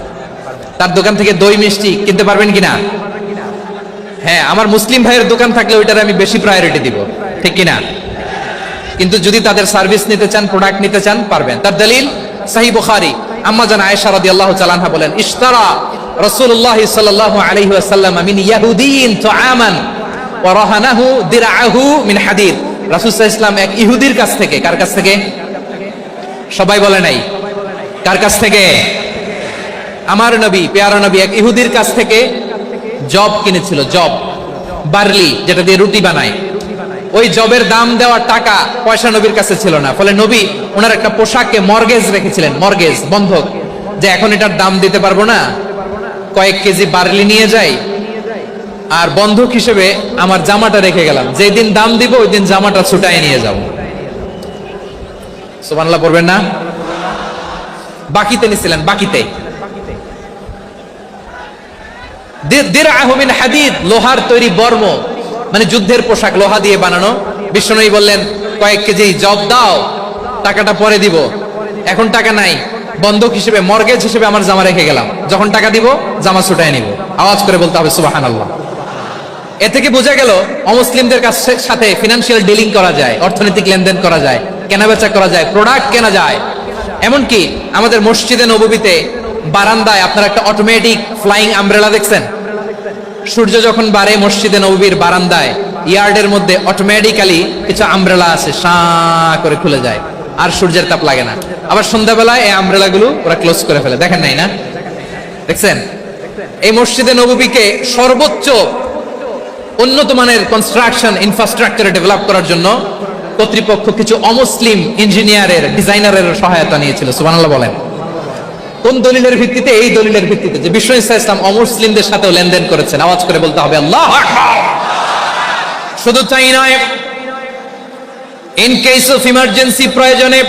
তার দোকান থেকে দই মিষ্টি কিনতে পারবেন কিনা? হ্যাঁ, আমার মুসলিম ভাইয়ের দোকান থাকলে ওইটার আমি বেশি প্রায়োরিটি দিব, ঠিক কিনা? কিন্তু যদি তাদের সার্ভিস নিতে চান, প্রোডাক্ট নিতে চান, পারবেন। তার দলিল সহিহ বুখারী, আম্মা জান আয়েশা রাদিয়াল্লাহু তাআলা আনহা বলেন, ইশতারা রাসূলুল্লাহ সাল্লাল্লাহু আলাইহি ওয়াসাল্লাম মিন ইয়াহুদিয়িন তুআমান ওয়া রাহানাহু দিরআহু মিন হাদিদ। রাসূল সাল্লাল্লাহু আলাইহি ওয়াসাল্লাম এক ইহুদির কাছ থেকে, কার কাছ থেকে? সবাই বলে নাই। কার কাছ থেকে? আমার নবী, পেয়ারা নবী এক ইহুদির কাছ থেকে জব কিনেছিল, জব, বার্লি, যেটা দিয়ে রুটি বানায়। ওই জবের দাম দেওয়ার টাকা পয়সা নবীর কাছে ছিল না, ফলে নবী ওনার একটা পোশাককে মর্গেজ রেখেছিলেন, মর্গেজ, বন্ধক, যে এখন এটার দাম দিতে পারবো না, কয়েক কেজি বার্লি নিয়ে যাই আর বন্ধক হিসেবে আমার জামাটা রেখে গেলাম, যেদিন দাম দিব ওই দিন জামাটা ছুটাই নিয়ে যাব। সুবহানাল্লাহ পড়বেন না? বাকিতে নিছিলেন, বাকিতে। দিরআহু মিন হাদিদ, লোহার তৈরি বর্ম, মানে যুদ্ধের পোশাক, লোহা দিয়ে বানানো। বিশ্বনবী বললেন, কয়েক কেজি জব দাও, টাকাটা পরে দিব, এখন টাকা নাই, বন্ধক হিসেবে, মর্গেজ হিসেবে আমার জামা রেখে গেলাম, যখন টাকা দিব জামা ছুটায় নিব। আওয়াজ করে বলতে হবে সুবহানাল্লাহ। এ থেকে বোঝা গেল অমুসলিমদের সাথে ফিনান্সিয়াল ডিলিং করা যায়, অর্থনৈতিক লেনদেন করা যায়, কেনাবেচা করা যায়, প্রোডাক্ট কেনা যায়। এমনকি আমাদের মসজিদে নববীতে বারান্দায় আপনারা একটা অটোমেটিক ফ্লাইং আমব্রেলা দেখছেন? সূর্য যখন বাড়ে মসজিদে নববীর বারান্দায় ইয়ার্ডের মধ্যে অটোমেটিক্যালি কিছু আমব্রেলা আছে, শাঁ করে খুলে যায়, আর সূর্যের তাপ লাগে না। আবার সন্ধ্যাবেলায় এই আমব্রেলা গুলো ওরা ক্লোজ করে ফেলে, দেখেন নাই না? দেখছেন? এই মসজিদে নববীকে সর্বোচ্চ উন্নত মানের কনস্ট্রাকশন ইনফ্রাস্ট্রাকচারে ডেভেলপ করার জন্য কর্তৃপক্ষ কিছু অমুসলিম ইঞ্জিনিয়ারের, ডিজাইনারের সহায়তা নিয়েছিল। সুবহানাল্লাহ বলেন। কোন দলিলের ভিত্তিতে? এই দলিলের ভিত্তিতে যে বিষ্ণু ঈসা ইসলাম অমুসলিমদের সাথেও লেনদেন করেছেন। আওয়াজ করে বলতে হবে আল্লাহু আকবার। শুধু তাই নয়, ইন কেস অফ ইমার্জেন্সি, প্রয়োজনে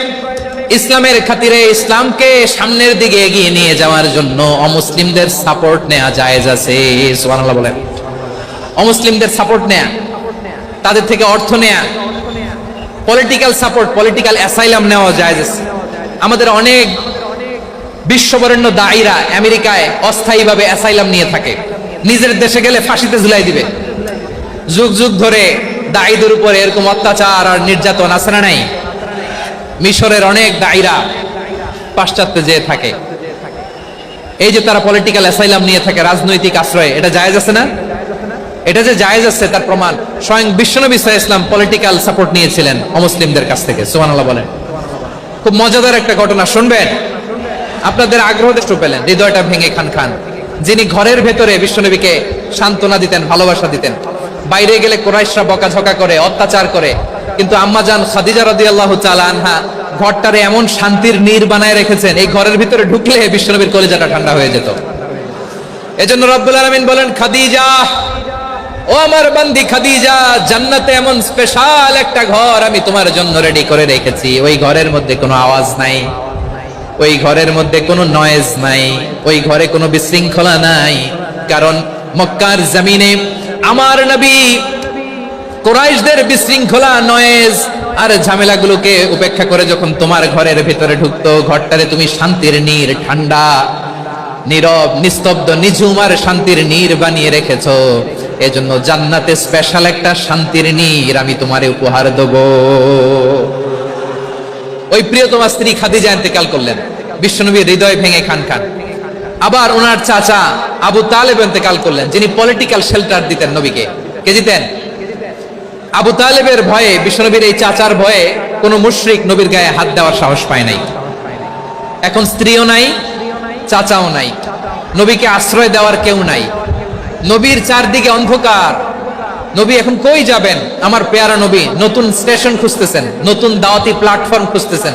ইসলামের খাতিরে, ইসলামকে সামনের দিকে এগিয়ে নিয়ে যাওয়ার জন্য অমুসলিমদের সাপোর্ট নেওয়া জায়েজ আছে। সুবহানাল্লাহ বলেন। অমুসলিমদের সাপোর্ট নেয়া, তাদের থেকে অর্থ নেয়া, পলিটিক্যাল সাপোর্ট, পলিটিক্যাল অ্যাসাইলাম নেওয়া জায়েজ আছে। আমাদের অনেক বিশ্ববরেণ্য দায়ীরা আমেরিকায় অস্থায়ীভাবে অ্যাসাইলাম নিয়ে থাকে, নিজের দেশে গেলে ফাঁসিতে ঝুলাই দিবে। যুগ যুগ ধরে দায়ীদের উপরে এরকম অত্যাচার আর নির্যাতন আছে না নাই? মিশরের অনেক দায়ীরা পাশ্চাত্যে যেয়ে থাকে, এই যে তারা পলিটিক্যাল অ্যাসাইলাম নিয়ে থাকে, রাজনৈতিক আশ্রয়, এটা জায়েজ আছে না? এটা যে জায়েজ আছে তার প্রমাণ স্বয়ং বিশ্বনবী সাল্লাল্লাহু আলাইহি ওয়াসাল্লাম পলিটিক্যাল সাপোর্ট নিয়েছিলেন অমুসলিমদের কাছ থেকে। সুবহানাল্লাহ বলেন। খুব মজাদার একটা ঘটনা শুনবেন, আপনাদের আগ্রহ একটু পেলেন, হৃদয়টা ভেঙে খান খান। যিনি ঘরের ভেতরে বিশ্বনবীকে সান্ত্বনা দিতেন, ভালোবাসা দিতেন, বাইরে গেলে কুরাইশরা বকাঝকা করে, অত্যাচার করে, কিন্তু আম্মা জান খাদিজা রাদিয়াল্লাহু তাআলা আনহা ঘরটারে এমন শান্তির নীড় বানায় রেখেছেন, এই ঘরের ভিতরে ঢুকলে বিশ্বনবীর কলিজাটা ঠান্ডা হয়ে যেত। এজন্য রব্বুল আলামিন বলেন, খাদিজা, ও আমার বান্দি খাদিজা, জান্নাতে এমন স্পেশাল একটা ঘর আমি তোমার জন্য রেডি করে রেখেছি। ওই ঘরের মধ্যে কোনো আওয়াজ নাই, ওই ঘরের মধ্যে কোনো নয়েজ নাই, ওই ঘরে কোনো বিশৃঙ্খলা নাই। কারণ মক্কার জমিনে আমার নবী কুরাইশদের বিশৃঙ্খলা, নয়েজ আর ঝামেলাগুলোকে উপেক্ষা করে যখন তোমার ঘরের ভিতরে ঢুকতো, ঘরটারে তুমি শান্তির নীড়, ঠান্ডা নীরব, নিস্তব্ধ, নিঝুম আর শান্তির নীর বানিয়ে রেখেছো। এজন্য জান্নাতে স্পেশাল একটা শান্তির নীর আমি তোমারে উপহার দেব। ওই প্রিয়তমা স্ত্রী খাদিজা ইন্তেকাল করলেন, বিশ্বনবীর হৃদয় ভেঙে খান খান। আবার ওনার চাচা আবু তালেব ইন্তেকাল করলেন, যিনি পলিটিক্যাল শেল্টার দিতেন নবীকে। কে দিতেন? আবু তালেবের ভয়ে, বিশ্বনবীর এই চাচার ভয়ে কোনো মুশরিক নবীর গায়ে হাত দেওয়ার সাহস পায় নাই। এখন স্ত্রীও নাই, চাচাও নাই, নবীকে আশ্রয় দেওয়ার কেউ নাই। নবীর চারদিকে অন্ধকার। নবী এখন কই যাবেন? আমার পেয়ারা নবী নতুন স্টেশন খুঁজতেছেন, নতুন দাওয়াতি প্ল্যাটফর্ম খুঁজতেছেন।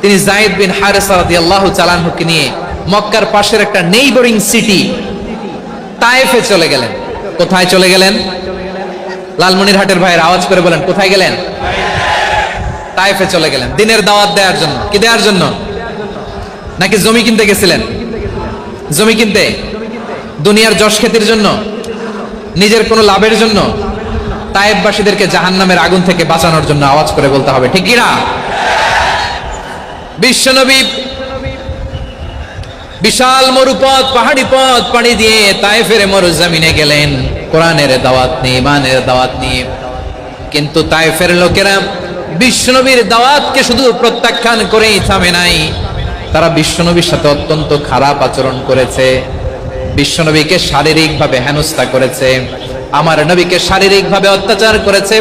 তিনি যায়েদ বিন হারেসা রাদিয়াল্লাহু তাআলা আনহুকে নিয়ে মক্কার পাশের একটা নেইবরিং সিটি তায়েফে চলে গেলেন। কোথায় চলে গেলেন? লালমনিরহাটের ভাইয়ের আওয়াজ করে বলেন, কোথায় গেলেন? তায়েফে চলে গেলেন দিনের দাওয়াত দেওয়ার জন্য। কি দেওয়ার জন্য? নাকি জমি কিনতে গেছিলেন? জমি কিনতে? দুনিয়ার যশ খ্যাতির জন্য? নিজের কোনো লাভের জন্য? তায়েফবাসীদেরকে জাহান্নামের আগুন থেকে বাঁচানোর জন্য। আওয়াজ করে বলতে হবে, ঠিক কি না? বিশ্বনবী বিশাল মরুপথ, পাহাড়ি পথ পাড়ি দিয়ে তায়েফের মরুজমিনে গেলেন কোরআনের দাওয়াত নিয়ে, ইমানের দাওয়াত নিয়ে। কিন্তু তায়েফের লোকেরা বিশ্বনবীর দাওয়াতকে শুধু প্রত্যাখ্যান করেই থামে নাই, তারা বিশ্বনবীর সাথে অত্যন্ত খারাপ আচরণ করেছে। বিশ্বনবীকে শারীরিকভাবে হেনস্থা করেছে, আমার নবীকে শারীরিকভাবে অত্যাচার করেছে,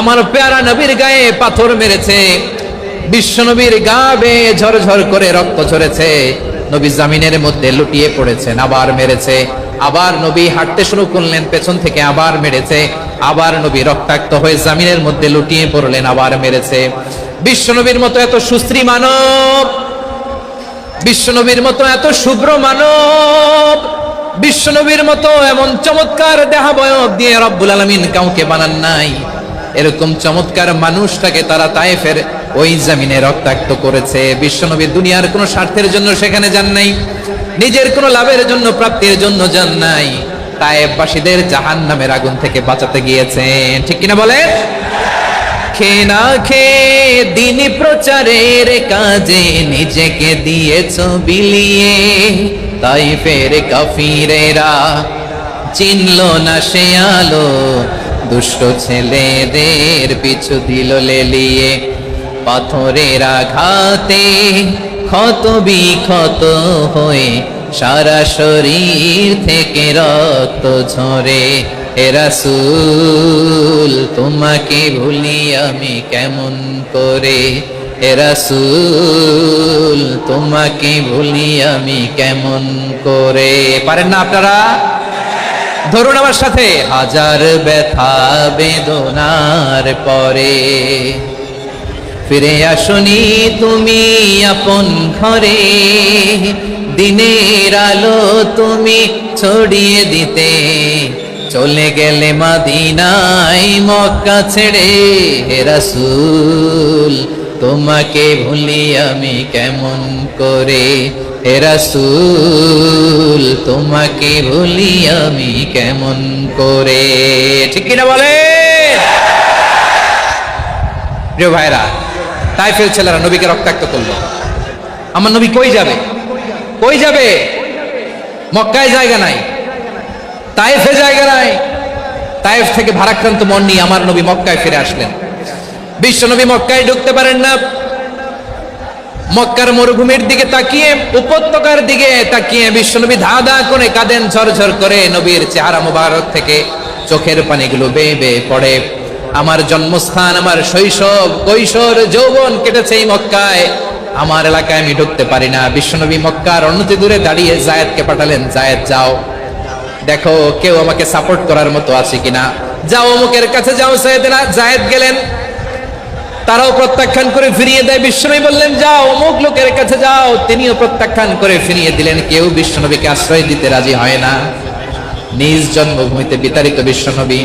আমার পেয়ারা নবীর গায়ে পাথর মেরেছে, বিশ্বনবীর গা বেয়ে ঝরঝর করে রক্ত ঝরেছে, নবী জামিনের মধ্যে লুটিয়ে পড়েছেন, আবার মেরেছে, আবার নবী হাঁটতে শুরু করলেন, পেছন থেকে আবার মেরেছে, আবার নবী রক্তাক্ত হয়ে জামিনের মধ্যে লুটিয়ে পড়লেন, আবার মেরেছে। বিশ্বনবীর মতো এত সুশ্রী মানব, বিশ্বনবীর মতো এত শুভ্র মানব, বিশ্বনবীর মতো এমন চমৎকার দেহাবয়ব দিয়ে রব্বুল আলামিন কাউকে বানান নাই। এরকম চমৎকার মানুষটাকে তারা তায়েফের ওই জমিনে রক্তাক্ত করেছে। বিশ্বনবী দুনিয়ার কোনো স্বার্থের জন্য সেখানে যান নাই, নিজের কোনো লাভের জন্য, প্রাপ্তির জন্য যান নাই, তায়েফবাসীদের জাহান্নামের আগুন থেকে বাঁচাতে গিয়েছেন। ঠিক কিনা বলেন? খেয়ে না খেয়ে দিন প্রচারের কাজে নিজেকে দিয়েছ বিলিয়ে, তায়েফের কাফিরেরা চিনল না সে আলো, দুষ্ট ছেলেদের পিছু দিল লেলিয়ে, পাথরের আঘাতে ক্ষত বিক্ষত হয়ে সারা শরীর থেকে রক্ত ঝরে। হে রাসূল তোমাকে ভুলি আমি কেমন করে, হে রাসূল তোমাকে ভুলি আমি কেমন করে। পারেন না আপনারা? ধরুন আমার সাথে, হাজার ব্যথা বেদনার পরে ফিরে আসনি তুমি আপন ঘরে, দিনের আলো তুমি ছড়িয়ে দিতে চলে গেলে মদিনায় মক্কা ছেড়ে। হে রাসূল তোমাকে ভুলি আমি কেমন করে, হে রাসূল তোমাকে ভুলি আমি কেমন করে। ঠিক কিনা বলে? প্রিয় ভাইরা, তায়েফের ছেলেরা নবীকে রক্তাক্ত করলো। আমার নবী কই যাবে? কই যাবে? মক্কায় জায়গা নাই, তায়েফে জায়গা নাই। তায়েফ থেকে ভারাক্রান্ত মন নিয়ে আমার নবী মক্কায় ফিরে আসলেন। বিশ্ব নবী মক্কায় ঢুকতে পারেন না। মক্কার মরুভূমির দিকে তাকিয়ে, উপত্যকার দিকে তাকিয়ে বিশ্বনবী ধা ধা করে কাঁদেন, ঝরঝর করে। নবীর চেহারা মুবারক থেকে চোখের পানিগুলো বেয়ে বেয়ে পড়ে। আমার জন্মস্থান, আমার শৈশব, কৈশোর, যৌবন কেটেছে এই মক্কায়, আমার এলাকায় আমি ঢুকতে পারি না। বিশ্বনবী মক্কার অনতি দূরে দাঁড়িয়ে জায়েদকে পাঠালেন, জায়েদ যাও দেখো কেউ আমাকে সাপোর্ট করার মতো আছে কিনা, যাও অমুকের কাছে যাও। জায়েদ গেলেন, তারাও প্রত্যাখ্যান করে ফিরিয়ে দেয়। বিশ্বনবী বললেন যাও অমুক লোকের কাছে যাও, তিনিও প্রত্যাখ্যান করে ফিরিয়ে দিলেন। কেউ বিশ্বনবীকে আশ্রয় দিতে রাজি হয় না। নিজ জন্মভূমিতে বিতাড়িত বিশ্বনবী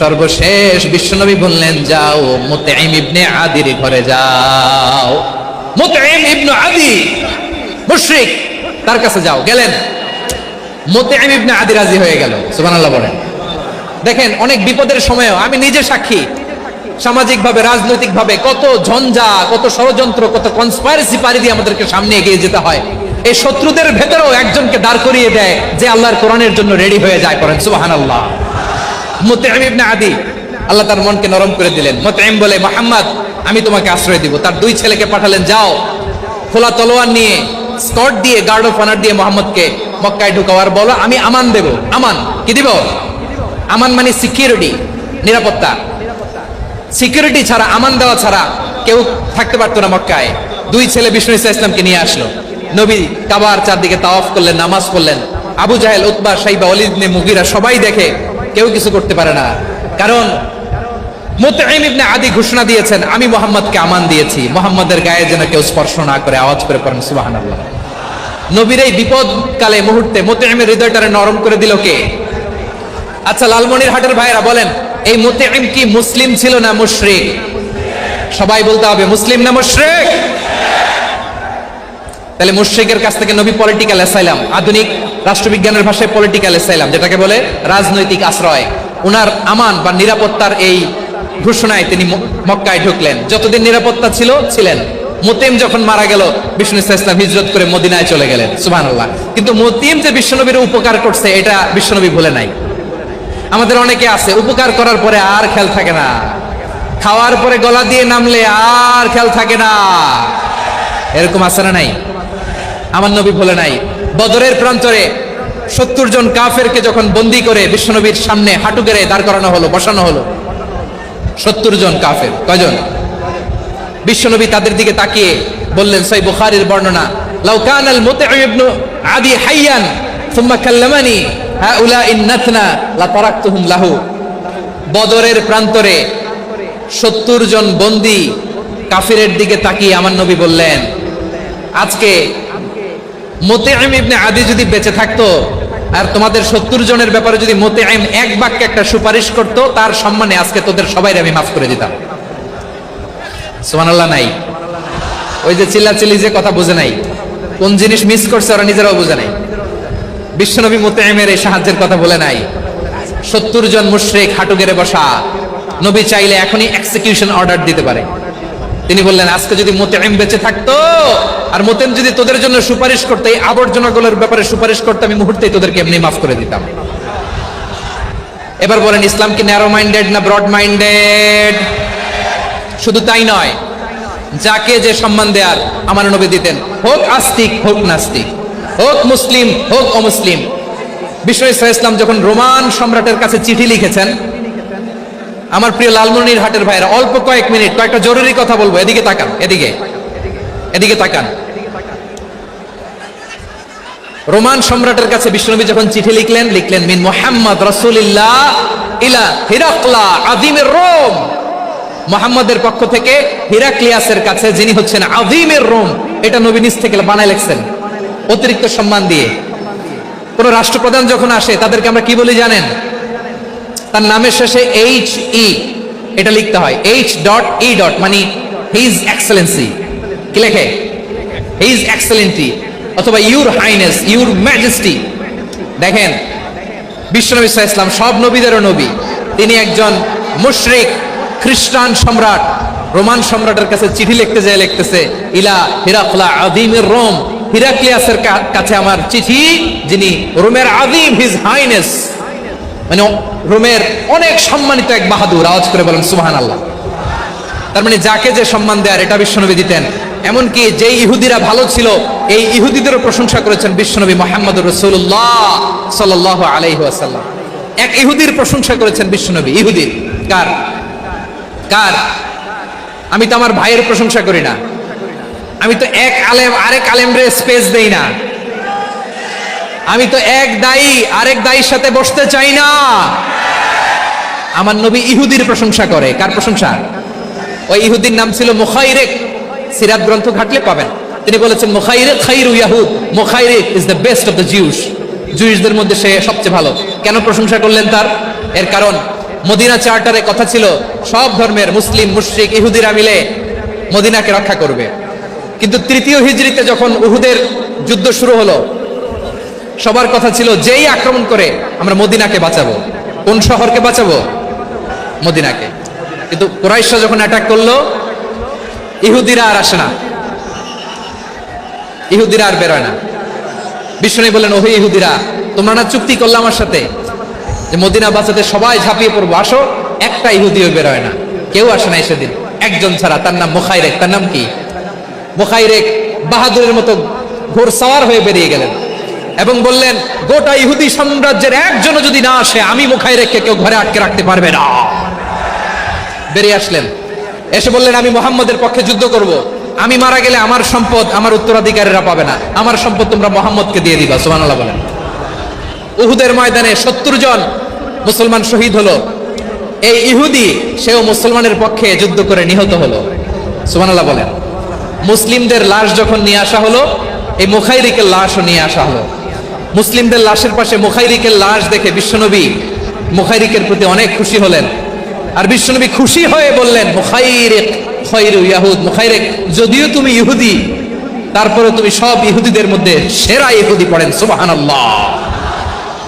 সর্বশেষ বিশ্বনবী বললেন যাও মুতঈম ইবনে আদির ঘরে যাও। মুতঈম ইবনে আদি মুশরিক, তার কাছে যাও। গেলেন, মুতঈম ইবনে আদি রাজি হয়ে গেল। সুবহানাল্লাহ বলেন। দেখেন, অনেক বিপদের সময়ও আমি নিজে সাক্ষী, সামাজিকভাবে, রাজনৈতিকভাবে কত ঝঞ্ঝা, কত ষড়যন্ত্র, কত কনস্পাইরেসি পাড়ি দিয়ে আমাদেরকে সামনে এগিয়ে যেতে হয়। এই শত্রুদের ভেতরেও একজনকে দাঁড় করিয়ে দেয় যে আল্লাহর কোরআনের জন্য রেডি হয়ে যায়। করেন সুবহানাল্লাহ। মুতঈম ইবনে আদি, আল্লাহ তার মনকে নরম করে দিলেন। মুতঈম বলে, মুহাম্মদ আমি তোমাকে আশ্রয় দিব। তার দুই ছেলেকে পাঠালেন, যাও খোলা তলোয়ার নিয়ে স্কট দিয়ে গার্ড অফ অনার দিয়ে মোহাম্মদকে মক্কায় ঢুকাওয়ার বলো, আমি আমান দেব। আমান কি দিব? আমান মানে সিকিউরিটি, নিরাপত্তা। সিকিউরিটি ছাড়া, আমান দেওয়া ছাড়া কেউ থাকতে পারতো না মক্কায়। দুই ছেলে বিষ্ণু ইসা ইসলামকে নিয়ে আসলো। নবী কাবার চারদিকে তাওয়াফ করলেন, নামাজ পড়লেন। আবু জাহেল, উতবা, শাইবা, ওয়ালিদ ইবনে মুগিরা সবাই দেখে, কেউ কিছু করতে পারে না। কারণ মুতঈম ইবনে আদি ঘোষণা দিয়েছেন, আমি মুহাম্মদকে আমান দিয়েছি, মুহাম্মদের গায়ে যেন কেউ স্পর্শ না করে। আওয়াজ করে পড়েন সুবহানাল্লাহ। নবীর এই বিপদকালে মুহূর্তে মুতঈমের হৃদয়টারে নরম করে দিল কে? আচ্ছা, লালমনিরহাটের ভাইরা বলেন, এই মুতঈম কি মুসলিম ছিল না মুশরিক? সবাই বলতে হবে, মুসলিম না মুশরিক? তাহলে মুশরিকের কাছ থেকে নবী পলিটিক্যাল অ্যাসাইলাম, আধুনিক রাষ্ট্রবিজ্ঞানের ভাষায় পলিটিক্যাল অ্যাসাইলাম যেটাকে বলে, রাজনৈতিক আশ্রয়, উনার আমান বা নিরাপত্তার এই ঘোষণায় তিনি মক্কায় ঢুকলেন। যতদিন নিরাপত্তা ছিল ছিলেন। মুতঈম যখন মারা গেল, বিষ্ণু ইসলাম হিজরত করে মদিনায় চলে গেলেন। সুবহানাল্লাহ। কিন্তু মুতঈম যে বিশ্বনবীর উপকার করছে এটা বিশ্বনবী ভুলে নাই। আমাদের অনেকে আছে, উপকার করার পরে আর খেয়াল থাকে না, খাওয়ার পরে গলা দিয়ে নামলে আর খেয়াল থাকে না। এরকম আছে না নাই? আমার নবী ভুলে নাই। বদরের প্রান্তরে 70 জন কাফেরকে যখন বন্দী করে বিশ্বনবীর সামনে হাঁটু গেড়ে দাঁড় করানো হলো, বসানো হলো, 70 জন কাফের। কয়জন? বিশ্বনবী তাদের দিকে তাকিয়ে বললেন, সহিহ বুখারীর বর্ণনা, লাউ কানাল মুতঈম ইবনে আদি হাইয়ান সুম্মা কাল্লামানি হাউলাঈ নাতনা লা তারাকতুহুম লাহু। বদরের প্রান্তরে 70 জন বন্দী কাফিরের দিকে তাকিয়ে আমার নবী বললেন, আজকে মুতঈম ইবনে আদি যদি বেঁচে থাকতো আর তোমাদের 70 জনের ব্যাপারে যদি মুতঈম এক বাক্যে একটা সুপারিশ করতো, তার সম্মানে আজকে তোদের সবাইকে আমি মাফ করে দিতাম। সুবহানাল্লাহ। নাই? ওই যে চিল্লাচিল্লি যে কথা বুঝে নাই, কোন জিনিস মিস করছে ওরা নিজেরাও বুঝে নাই। বিশ্বনবী মুতঈমের এই সাহায্যের কথা বলে নাই। 70 জন মুশরিক হাঁটু গেড়ে বসা, নবী চাইলে এখনই এক্সিকিউশন অর্ডার দিতে পারে। তিনি বললেন, আজকে যদি মুতঈম বেঁচে থাকতো আর মুতঈম যদি তোদের জন্য সুপারিশ করতো, এই আবর্জনাগুলোর ব্যাপারে সুপারিশ করতো, আমি মুহূর্তেই তোদেরকে এমনি মাফ করে দিতাম। এবার বলেন, ইসলাম কি ন্যারো মাইন্ডেড না ব্রড মাইন্ডেড? শুধু তাই নয়, যাকে যে সম্মান দেয়ার আমার নবী দিতেন, হোক আস্তিক হোক নাস্তিক, হোক মুসলিম হোক অমুসলিম। বিষ্ণু ইসলাম যখন রোমান সম্রাটের কাছে চিঠি লিখেছেন, আমার প্রিয় লালমনিরহাটের ভাইরা, অল্প কয়েক মিনিট কয়েকটা জরুরি কথা বলবো। এদিকে তাকান, এদিকে তাকান। রোমান সম্রাটের কাছে বিশ্বনবী যখন চিঠি লিখলেন মিন মুহাম্মদ রাসূলিল্লাহ ইলা হিরাকলা আযীমের রোম। মুহাম্মদের পক্ষ থেকে হিরাক্লিয়াসের কাছে, যিনি হচ্ছেন আযীমের রোম। এটা নবী নিজ থেকে বানায় লিখছেন, অতিরিক্ত সম্মান দিয়ে। কোন রাষ্ট্রপ্রধান যখন আসে তাদেরকে আমরা কি বলি জানেন? তার নামের শেষে HE এটা লিখতে হয়। H.E. মানে হিজ এক্সেলেন্সি। কি লেখে? হিজ এক্সেলেন্সি অথবা ইউর হাইনেস, ইউর ম্যাজেস্টি। দেখেন, বিশ্বনবী সাল্লাল্লাহু আলাইহি ওয়াসাল্লাম সব নবীদেরও নবী। তিনি একজন মুশরিক খ্রিস্টান সম্রাট রোমান সম্রাটের কাছে চিঠি লিখতে যায়, লিখতেছে, ইলা হিরাকলা আযীমের রোম। হিরাক্লিয়াসের কাছে আমার চিঠি, যিনি রোমের আযীম, হিজ হাইনেস, মানে রোমের অনেক সম্মানিত এক বাহাদুর। আওয়াজ করে বলেন সুবহানাল্লাহ। তার মানে যাকে যে সম্মান দেয়ার এটা বিশ্বনবী দিতেন। এমনকি যে ইহুদিরা ভালো ছিল, এই ইহুদিদেরও প্রশংসা করেছেন বিশ্বনবী মুহাম্মদুর রাসূলুল্লাহ সাল্লাল্লাহু আলাইহি ওয়াসাল্লাম। এক ইহুদির প্রশংসা করেছেন বিশ্বনবী। ইহুদির কার? আমি তো আমার ভাইয়ের প্রশংসা করি না, আমি তো এক আলেম আরেক আলেমরে স্পেস দেই না, আমি তো এক দায়ী আরেক দায়ীর সাথে বসতে চাই না। আমার নবী ইহুদির প্রশংসা করে। কার প্রশংসা? ওই ইহুদির নাম ছিল মুখাইরিক। সিরাত গ্রন্থ ঘাটলে পাবেন। তিনি বলেছেন, মুখাইরিক খাইরু ইয়াহুদ, মুখাইরিক is the best of the Jews. জুইসদের মধ্যে সে সবচেয়ে ভালো। কেন প্রশংসা করলেন তার? এর কারণ মদিনা চার্টারে কথা ছিল, সব ধর্মের মুসলিম মুশরিক ইহুদিরা মিলে মদিনাকে রক্ষা করবে। কিন্তু 3য় হিজরিতে যখন উহুদের যুদ্ধ শুরু হলো, সবার কথা ছিল, যেই আক্রমণ করে আমরা মদিনাকে বাঁচাবো। কোন শহরকে বাঁচাবো? মদিনাকে। কিন্তু কুরাইশরা যখন অ্যাটাক করলো, ইহুদিরা আর আসে না, ইহুদিরা আর বেরোয় না। বিষ্ণু বললেন, ওহে ইহুদিরা, তোমরা না চুক্তি করলে আমার সাথে যে মদিনা বাঁচাতে সবাই ঝাঁপিয়ে পড়বো, আসো। একটা ইহুদিও বেরোয় না, কেউ আসে না সেদিন, একজন ছাড়া, তার নাম মুখাইরেক। তার নাম কি? মুখাইরেক বাহাদুরের মতো ঘোড়সাওয়ার হয়ে বেরিয়ে গেলেন এবং বললেন, গোটা ইহুদি সাম্রাজ্যের একজনও যদি না আসে, আমি মুখাইরেককে কেউ ঘরে আটকে রাখতে পারবে না। বেরিয়ে আসলেন, এসে বললেন, আমি মুহাম্মদের পক্ষে যুদ্ধ করব। আমি মারা গেলে আমার সম্পদ আমার উত্তরাধিকারীরা পাবে না, আমার সম্পদ তোমরা মুহাম্মদকে দিয়ে দিবা। সুবহানাল্লাহ বলেন। উহুদের ময়দানে 70 জন মুসলমান শহীদ হলো। এই ইহুদি সেও মুসলমানের পক্ষে যুদ্ধ করে নিহত হলো। সুবহানাল্লাহ বলেন। মুসলিমদের লাশ যখন নিয়ে আসা হলো, এই মুখাইরিকের লাশও নিয়ে আসা হলো। মুসলিমদের লাশের পাশে মুখাইরিকের লাশ দেখে বিশ্বনবী মুখাইরিকের প্রতি অনেক খুশি হলেন। আর বিশ্বনবী খুশি হয়ে বললেন, মুখাইরিক খায়রু ইয়াহুদ, মুখাইরিক, যদিও তুমি ইহুদি, তারপরে তুমি সব ইহুদিদের মধ্যে সেরা ইহুদি। পড়েন সুবহানাল্লাহ।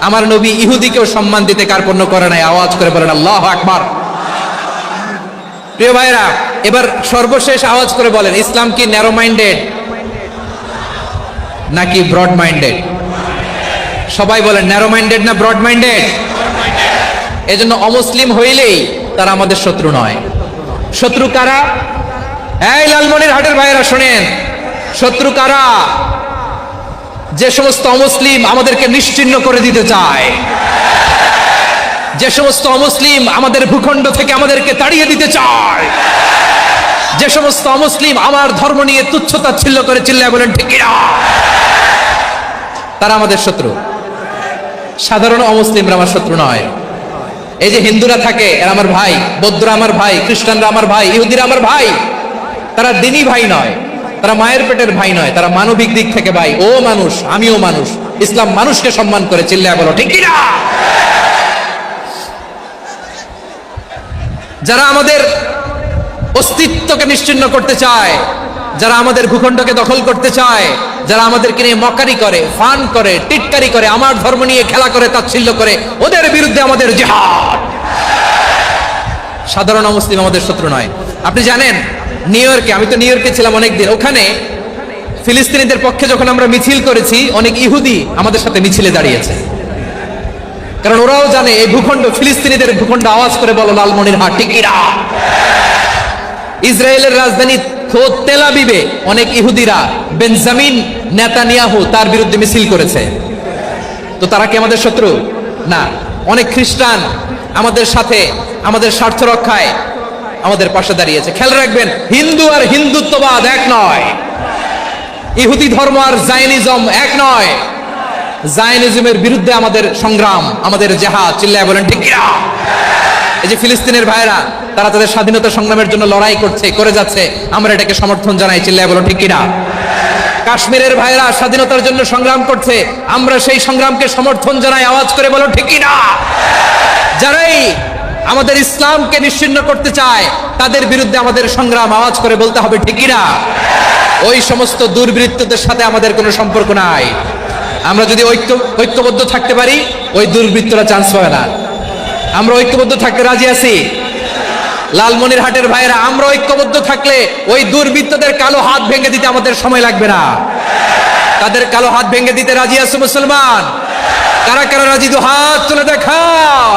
আমার নবী ইহুদিকেও সম্মান দিতে কার্পণ্য করে নাই। আওয়াজ করে বলেন আল্লাহু আকবার। প্রিয় ভাইরা, এবার সর্বশেষ আওয়াজ করে বলেন, ইসলাম কি ন্যারো মাইন্ডেড নাকি ব্রড মাইন্ডেড? সবাই বলেন, ন্যারো মাইন্ডেড না ব্রড মাইন্ডেড? এজন্য অমুসলিম হইলেই তারা আমাদের শত্রু নয়। শত্রু কারা? এই লালমনিরহাটের ভাইরা শোনেন, শত্রু কারা? যে সমস্ত অমুসলিম আমাদেরকে নিশ্চিহ্ন করে দিতে চায়, যে সমস্ত অমুসলিম আমাদের ভূখণ্ড থেকে আমাদেরকে তাড়িয়ে দিতে চায়, যে সমস্ত অমুসলিম আমার ধর্ম নিয়ে তুচ্ছতাচ্ছিল্য করে চিল্লায় বলেন ঠিক কিনা, তারা আমাদের শত্রু। সাধারণ অমুসলিমরা আমার শত্রু নয়। এই যে হিন্দুরা থাকে, এরা আমার ভাই, বৌদ্ধরা আমার ভাই, খ্রিস্টানরা আমার ভাই, ইহুদিরা আমার ভাই। তারা দিনই ভাই নয়, তারা মায়ের পেটের ভাই নয়, তারা মানবিক দিক থেকে ভাই। ও মানুষ, আমিও মানুষ। ইসলাম মানুষকে সম্মান করে, চিল্লায় বলো ঠিক কিনা। যারা আমাদের অস্তিত্বকে নিশ্চিহ্ন করতে চায়, যারা আমাদের ভূখণ্ডকে দখল করতে চায়, যারা আমাদেরকে নিয়ে মকারি করে, ফান করে, টিটকারি করে, আমার ধর্ম নিয়ে খেলা করে, তাচ্ছিল্য করে, ওদের বিরুদ্ধে আমাদের জিহাদ। সাধারণ মুসলিম আমাদের শত্রু নয়। আপনি জানেন, নিউ ইয়র্কে, আমি তো নিউ ইয়র্কে ছিলাম অনেকদিন, ওখানে ফিলিস্তিনিদের পক্ষে যখন আমরা মিছিল করেছি, অনেক ইহুদি আমাদের সাথে মিছিলে দাঁড়িয়েছে। কারণ ওরাও জানে এই ভূখণ্ড ফিলিস্তিনিদের ভূখণ্ড। আওয়াজ করে বলো লালমনিরহাট ঠিক কিনা। ইসরায়েলের রাজধানী খোদ তেল আবিবে অনেক ইহুদিরা বেঞ্জামিন নেতানিয়াহু তার বিরুদ্ধে মিছিল করেছে। তো তারা কি আমাদের শত্রু? না। অনেক খ্রিস্টান আমাদের সাথে, আমাদের স্বার্থ রক্ষায় আমাদের পাশে দাঁড়িয়েছে। খেয়াল রাখবেন, হিন্দু আর হিন্দুত্ববাদ এক নয়, ইহুদি ধর্ম আর জায়নিজম এক নয়। জায়নিজমের বিরুদ্ধে আমাদের সংগ্রাম, আমাদের জিহাদ, চিল্লায় বলেন ঠিক কিনা। এই যে ফিলিস্তিনের ভাইরা, তারা তাদের স্বাধীনতা সংগ্রামের জন্য লড়াই করছে, করে যাচ্ছে, আমরা এটাকে সমর্থন জানাই, চিল্লায় বলেন ঠিক কিনা। কাশ্মীরের ভাইরা স্বাধীনতার জন্য সংগ্রাম করছে, আমরা সেই সংগ্রামকে সমর্থন জানাই, আওয়াজ করে বলো ঠিক কিনা। যারাই আমাদের ইসলামকে নিশ্চিহ্ন করতে চায়, তাদের বিরুদ্ধে আমাদের সংগ্রাম, আওয়াজ করে বলতে হবে ঠিক কিনা। ওই সমস্ত দুর্বৃত্তদের সাথে আমাদের কোনো সম্পর্ক নাই। আমরা যদি ঐক্যবদ্ধ থাকতে পারি, ওই দুর্বৃত্তরা চান্স পাবে না। আমরা ঐক্যবদ্ধ থাকতে রাজি আছি। লালমনিরহাটের ভাইরা, আমরা ঐক্যবদ্ধ থাকলে ওই দুর্বৃত্তদের কালো হাত ভেঙে দিতে আমাদের সময় লাগবে না। তাদের কালো হাত ভেঙে দিতে রাজি আছো মুসলমান? কারা কারা রাজি? দু হাত তুলে দেখাও।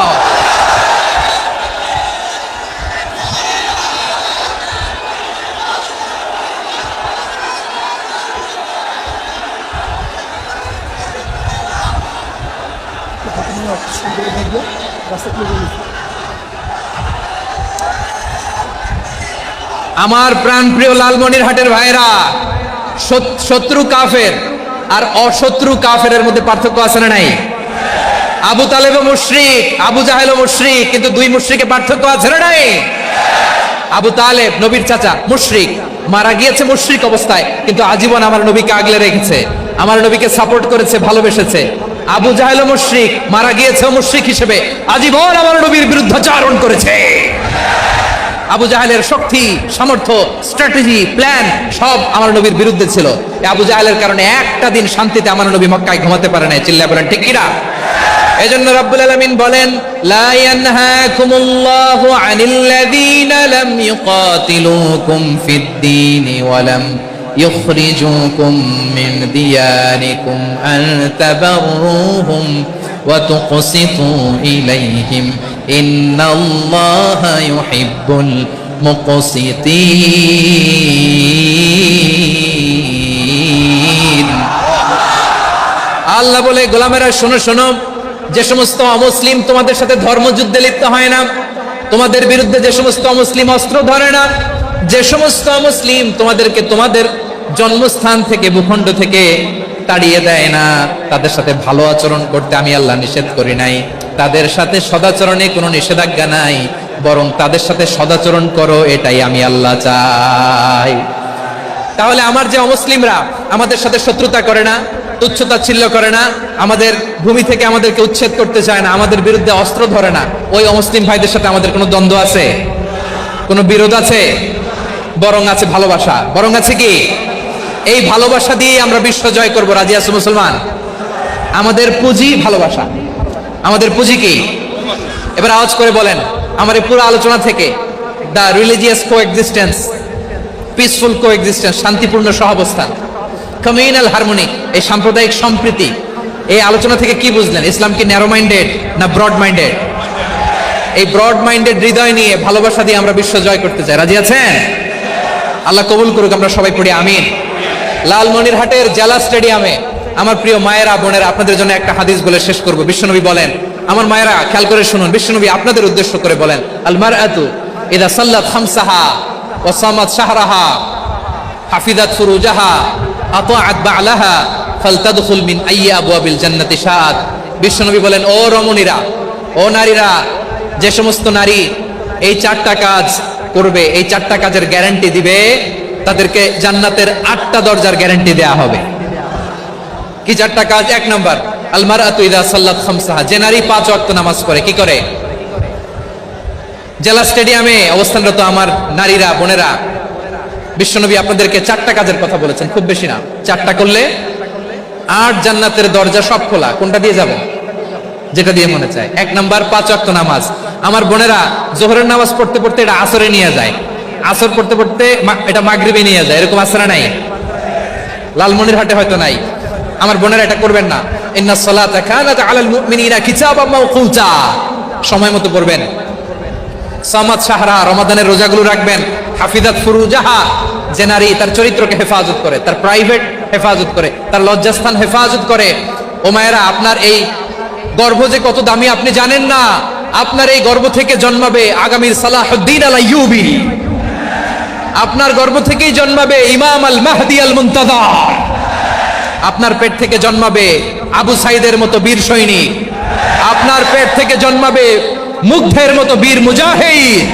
আমার প্রাণ প্রিয় লালমনিরহাটের ভাইরা, শত্রু কাফের আর অশত্রু কাফেরের মধ্যে পার্থক্য আছে না নাই? আবু তালেব মুশরিক, আবু জাহেল মুশরিক, কিন্তু দুই মুশরিকে পার্থক্য আছে না নাই? আবু তালেব নবীর চাচা, মুশরিক, মারা গিয়েছে মুশরিক অবস্থায়, কিন্তু আজীবন আমার নবীকে আগলে রেখেছে, আমার নবীকে সাপোর্ট করেছে, ভালোবেসেছে। আবু জাহেল মুশরিক, মারা গিয়েছে মুশরিক হিসেবে, আজীবন আমার নবীর বিরুদ্ধাচারণ করেছে। আবু জাহেলের শক্তি, সামর্থ্য, স্ট্র্যাটেজি, প্ল্যান সব আমার নবীর বিরুদ্ধে ছিল। আবু জাহেলের কারণে একটা দিন শান্তিতে আমার নবী মক্কায় ঘুমাতে পারে নাই, চিল্লায় বলেন ঠিক কিনা। এজন্য রব্বুল আলামিন বলেন, লা ইয়ানহাকুমুল্লাহু আনিল্লাযীনা লাম ইউকাতিলুকুম ফিদ-দীনি ওয়া লাম يخرجوكم من دياركم أن تبروهم وتقسطوا إليهم إن الله يحب المقسطين আল্লাহ বলে গোলামেরা শোনো শোনো, যে সমস্ত অমুসলিম তোমাদের সাথে ধর্মযুদ্ধে লিপ্ত হয় না, তোমাদের বিরুদ্ধে যে সমস্ত অমুসলিম অস্ত্র ধরে না, যে সমস্ত অমুসলিম তোমাদেরকে তোমাদের জন্মস্থান থেকে ভূখণ্ড থেকে তাড়িয়ে দেয় না, তাদের সাথে ভালো আচরণ করতে আমি আল্লাহ নিষেধ করি নাই। তাদের সাথে সদাচরণে কোনো নিষেধাজ্ঞা নাই, বরং তাদের সাথে সদাচরণ করো, এটাই আমি আল্লাহ চাই। তাহলে আমার যে অমুসলিমরা আমাদের সাথে শত্রুতা করে না, তুচ্ছতাচ্ছিল্য করে না, আমাদের ভূমি থেকে আমাদেরকে উচ্ছেদ করতে চায় না, আমাদের বিরুদ্ধে অস্ত্র ধরে না, ওই অমুসলিম ভাইদের সাথে আমাদের কোনো দ্বন্দ্ব আছে? কোনো বিরোধ আছে? বরং আছে ভালোবাসা। বরং আছে কি? এই ভালোবাসা দিয়ে আমরা বিশ্ব জয় করবো। রাজি আছো মুসলমান? আমাদের পুঁজি ভালোবাসা। আমাদের পুঁজি কি? এবার আওয়াজ করে বলেন আমার এই পুরো আলোচনা থেকে, the religious coexistence, peaceful coexistence, শান্তিপূর্ণ সহাবস্থান, কমিউনাল হারমোনি, এই সাম্প্রদায়িক সম্প্রীতি, এই আলোচনা থেকে কি বুঝলেন? ইসলাম কি ন্যারো মাইন্ডেড না ব্রড মাইন্ডেড? এই ব্রড মাইন্ডেড হৃদয় নিয়ে ভালোবাসা দিয়ে আমরা বিশ্ব জয় করতে চাই। রাজি আছেন? আল্লাহ কবুল করুক। আমরা সবাই পড়ি আমিন। লালমনিরহাটের জেলা স্টেডিয়ামে আমার প্রিয় মায়েরা বোনেরা, আপনাদের জন্য একটা হাদিস বলে শেষ করব। বিশ্বনবী বলেন, আমার মায়েরা খেয়াল করে শুনুন, বিশ্বনবী আপনাদের উদ্দেশ্য করে বলেন, আল মারআতু ইযা সাল্লাত খামসাহা ওয়া সামাত শাহরাহা হাফিজাত ফুরুজাহা আতাআত বা'লাহা ফালতাদখুল মিন আইয়ি আবওয়াবিল জান্নাতি শাআত। বিশ্বনবী বলেন, ও রমণীরা, ও নারীরা, যে সমস্ত নারী এই চারটা কাজ করবে, এই চারটা কাজের গ্যারান্টি দিবে, তাদেরকে জান্নাতের 8টা দরজার গ্যারান্টি দেয়া হবে। কি চারটা কাজ? 1 নম্বর, আল মারআতু ইযা সাল্লাত খামসাহা, যে নারী 5 ওয়াক্ত নামাজ পড়ে। কি করে? জেলা স্টেডিয়ামে অবস্থানরত আমার নারীরা বোনেরা, বিশ্বনবী আপনাদেরকে 4টা কাজের কথা বলেছেন, খুব বেশি না। 4টা করলে 8 জান্নাতের দরজা সব খোলা। কোনটা দিয়ে যাবেন? যেটা দিয়ে মনে চায়। 1 নাম্বার 5 ওয়াক্ত নামাজ। আমার বোনেরা জোহরের নামাজ পড়তে পড়তে এটা আসরে নিয়ে যায়, আসর পড়তে পড়তে এটা মাগরিবে নিয়ে যায়। এরকম আসরা নাই? লালমনিরহাটে হয়তো নাই। আমার বোনেরা এটা করবেন না। ইন্নাস সালাতা কানাত আলাল মুমিনিনা কিতাবাম মাওকুতা, সময় মতো পড়বেন। সামাত শাহরা, রমাদানের রোজাগুলো রাখবেন। হাফিজাত ফুরুজাহা, যে নারী তার চরিত্রকে হেফাজত করে, তার প্রাইভেট হেফাজত করে, তার লজ্জাস্থান হেফাজত করে। ও মায়েরা, আপনার এই গর্ভ যে কত দামি আপনি জানেন না। আপনার এই গর্ভ থেকে জন্মাবে আগামীর সালাহুদ্দিন আল আইয়ুবী। আপনার গর্ভ থেকেই জন্মাবে ইমাম আল মাহদি আল মুনতাযার। আপনার পেট থেকে জন্মাবে আবু সাইদের মতো বীর সৈনিক। আপনার পেট থেকে জন্মাবে মুগ্ধের মতো বীর মুজাহিদ।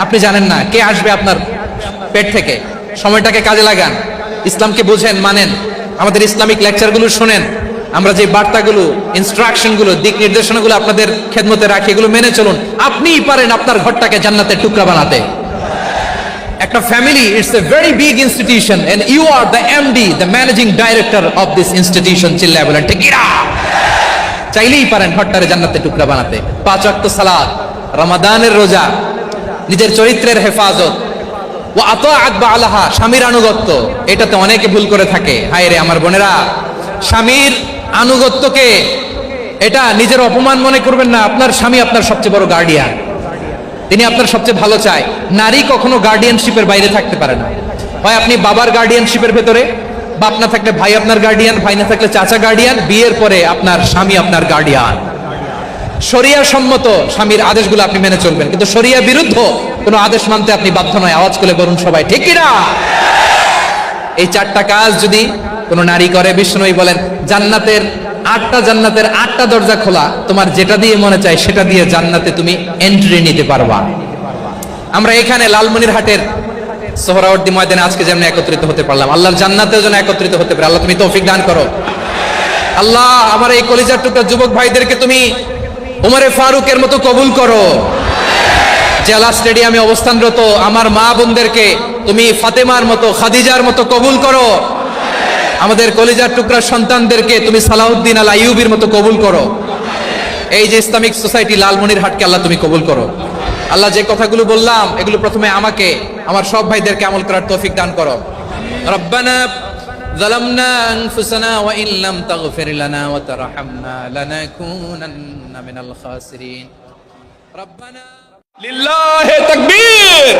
আপনি জানেন না কে আসবে আপনার পেট থেকে। সময়টাকে কাজে লাগান, ইসলামকে বুঝেন, মানেন, আমাদের ইসলামিক লেকচারগুলো শোনেন। আমরা যে বার্তাগুলো, ইনস্ট্রাকশনগুলো, দিক নির্দেশনাগুলো আপনাদের খেদমতে রাখি, এগুলো মেনে চলুন। আপনিই পারেন আপনার ঘরটাকে জান্নাতের টুকরা বানাতে। একটা family, it's a very big institution and you are the MD, the managing director of this institution. চিল্লায় বলেন ঠিক কিনা? চাইলেই পারেন ঘরটারে জান্নাতের টুকরা বানাতে। 5 ওয়াক্ত সালাত, রমাদানের রোজা, নিজের চরিত্রের হেফাজত, ও আতাআত বা'লাহা, স্বামীর আনুগত্য। এটাতে অনেকে ভুল করে থাকে। হায় রে আমার বোনেরা, স্বামীর আনুগত্যকে এটা নিজের অপমান মনে করবেন না। আপনার স্বামী আপনার সবচেয়ে বড় গার্ডিয়ান, তিনি আপনার সবচেয়ে ভালো চায়। নারী কখনো গার্ডিয়ানশিপের বাইরে থাকতে পারে না। হয় আপনি বাবার গার্ডিয়ানশিপের ভেতরে, বাপ না থাকলে ভাই আপনার গার্ডিয়ান, ভাই না থাকলে চাচা গার্ডিয়ান, বিয়ের পরে আপনার স্বামী আপনার গার্ডিয়ান। শরিয়া সম্মত স্বামীর আদেশগুলো আপনি মেনে চলবেন, কিন্তু শরিয়া বিরুদ্ধ কোনো আদেশ মানতে আপনি বাধ্য নয়। আওয়াজ করে বলুন সবাই ঠিক কিনা? এই 4টা কাজ যদি কোনো নারী করে, বিষ্ণুই বলেন জান্নাতের 8টা দরজা খোলা। তোমার যেটা দিয়ে মনে চায় সেটা দিয়ে জান্নাতে তুমি এন্ট্রি নিতে পারবা। আমরা এখানে লালমনিরহাটের সোহরাওয়ার্দী ময়দানে আজকে যেমন একত্রিত হতে পারলাম, আল্লাহর জান্নাতেও যেন একত্রিত হতে পারে। আল্লাহ তুমি তৌফিক দান করো। আল্লাহ আমার এই কলিজার টুকরা যুবক ভাইদেরকে তুমি উমরে ফারুকের মতো কবুল করো। জেলা স্টেডিয়ামে অবস্থানরত আমার মা বোনদেরকে তুমি ফাতেমার মতো, খাদিজার মতো কবুল করো। আমাদের কলিজার টুকরা সন্তানদেরকে তুমি সালাউদ্দিন আল আইয়ুবীর মতো কবুল করো। এই যে ইসলামিক সোসাইটি লালমনিরহাটকে আল্লাহ তুমি কবুল করো। আল্লাহ যে কথাগুলো বললাম এগুলো প্রথমে আমাকে, আমার সব ভাইদেরকে আমল করার তৌফিক দান করো। ربنا ظلمنا أنفسنا وإن لم تغفر لنا وترحمنا لنكونن من الخاسرين ربنا লিল্লাহে তাকবীর।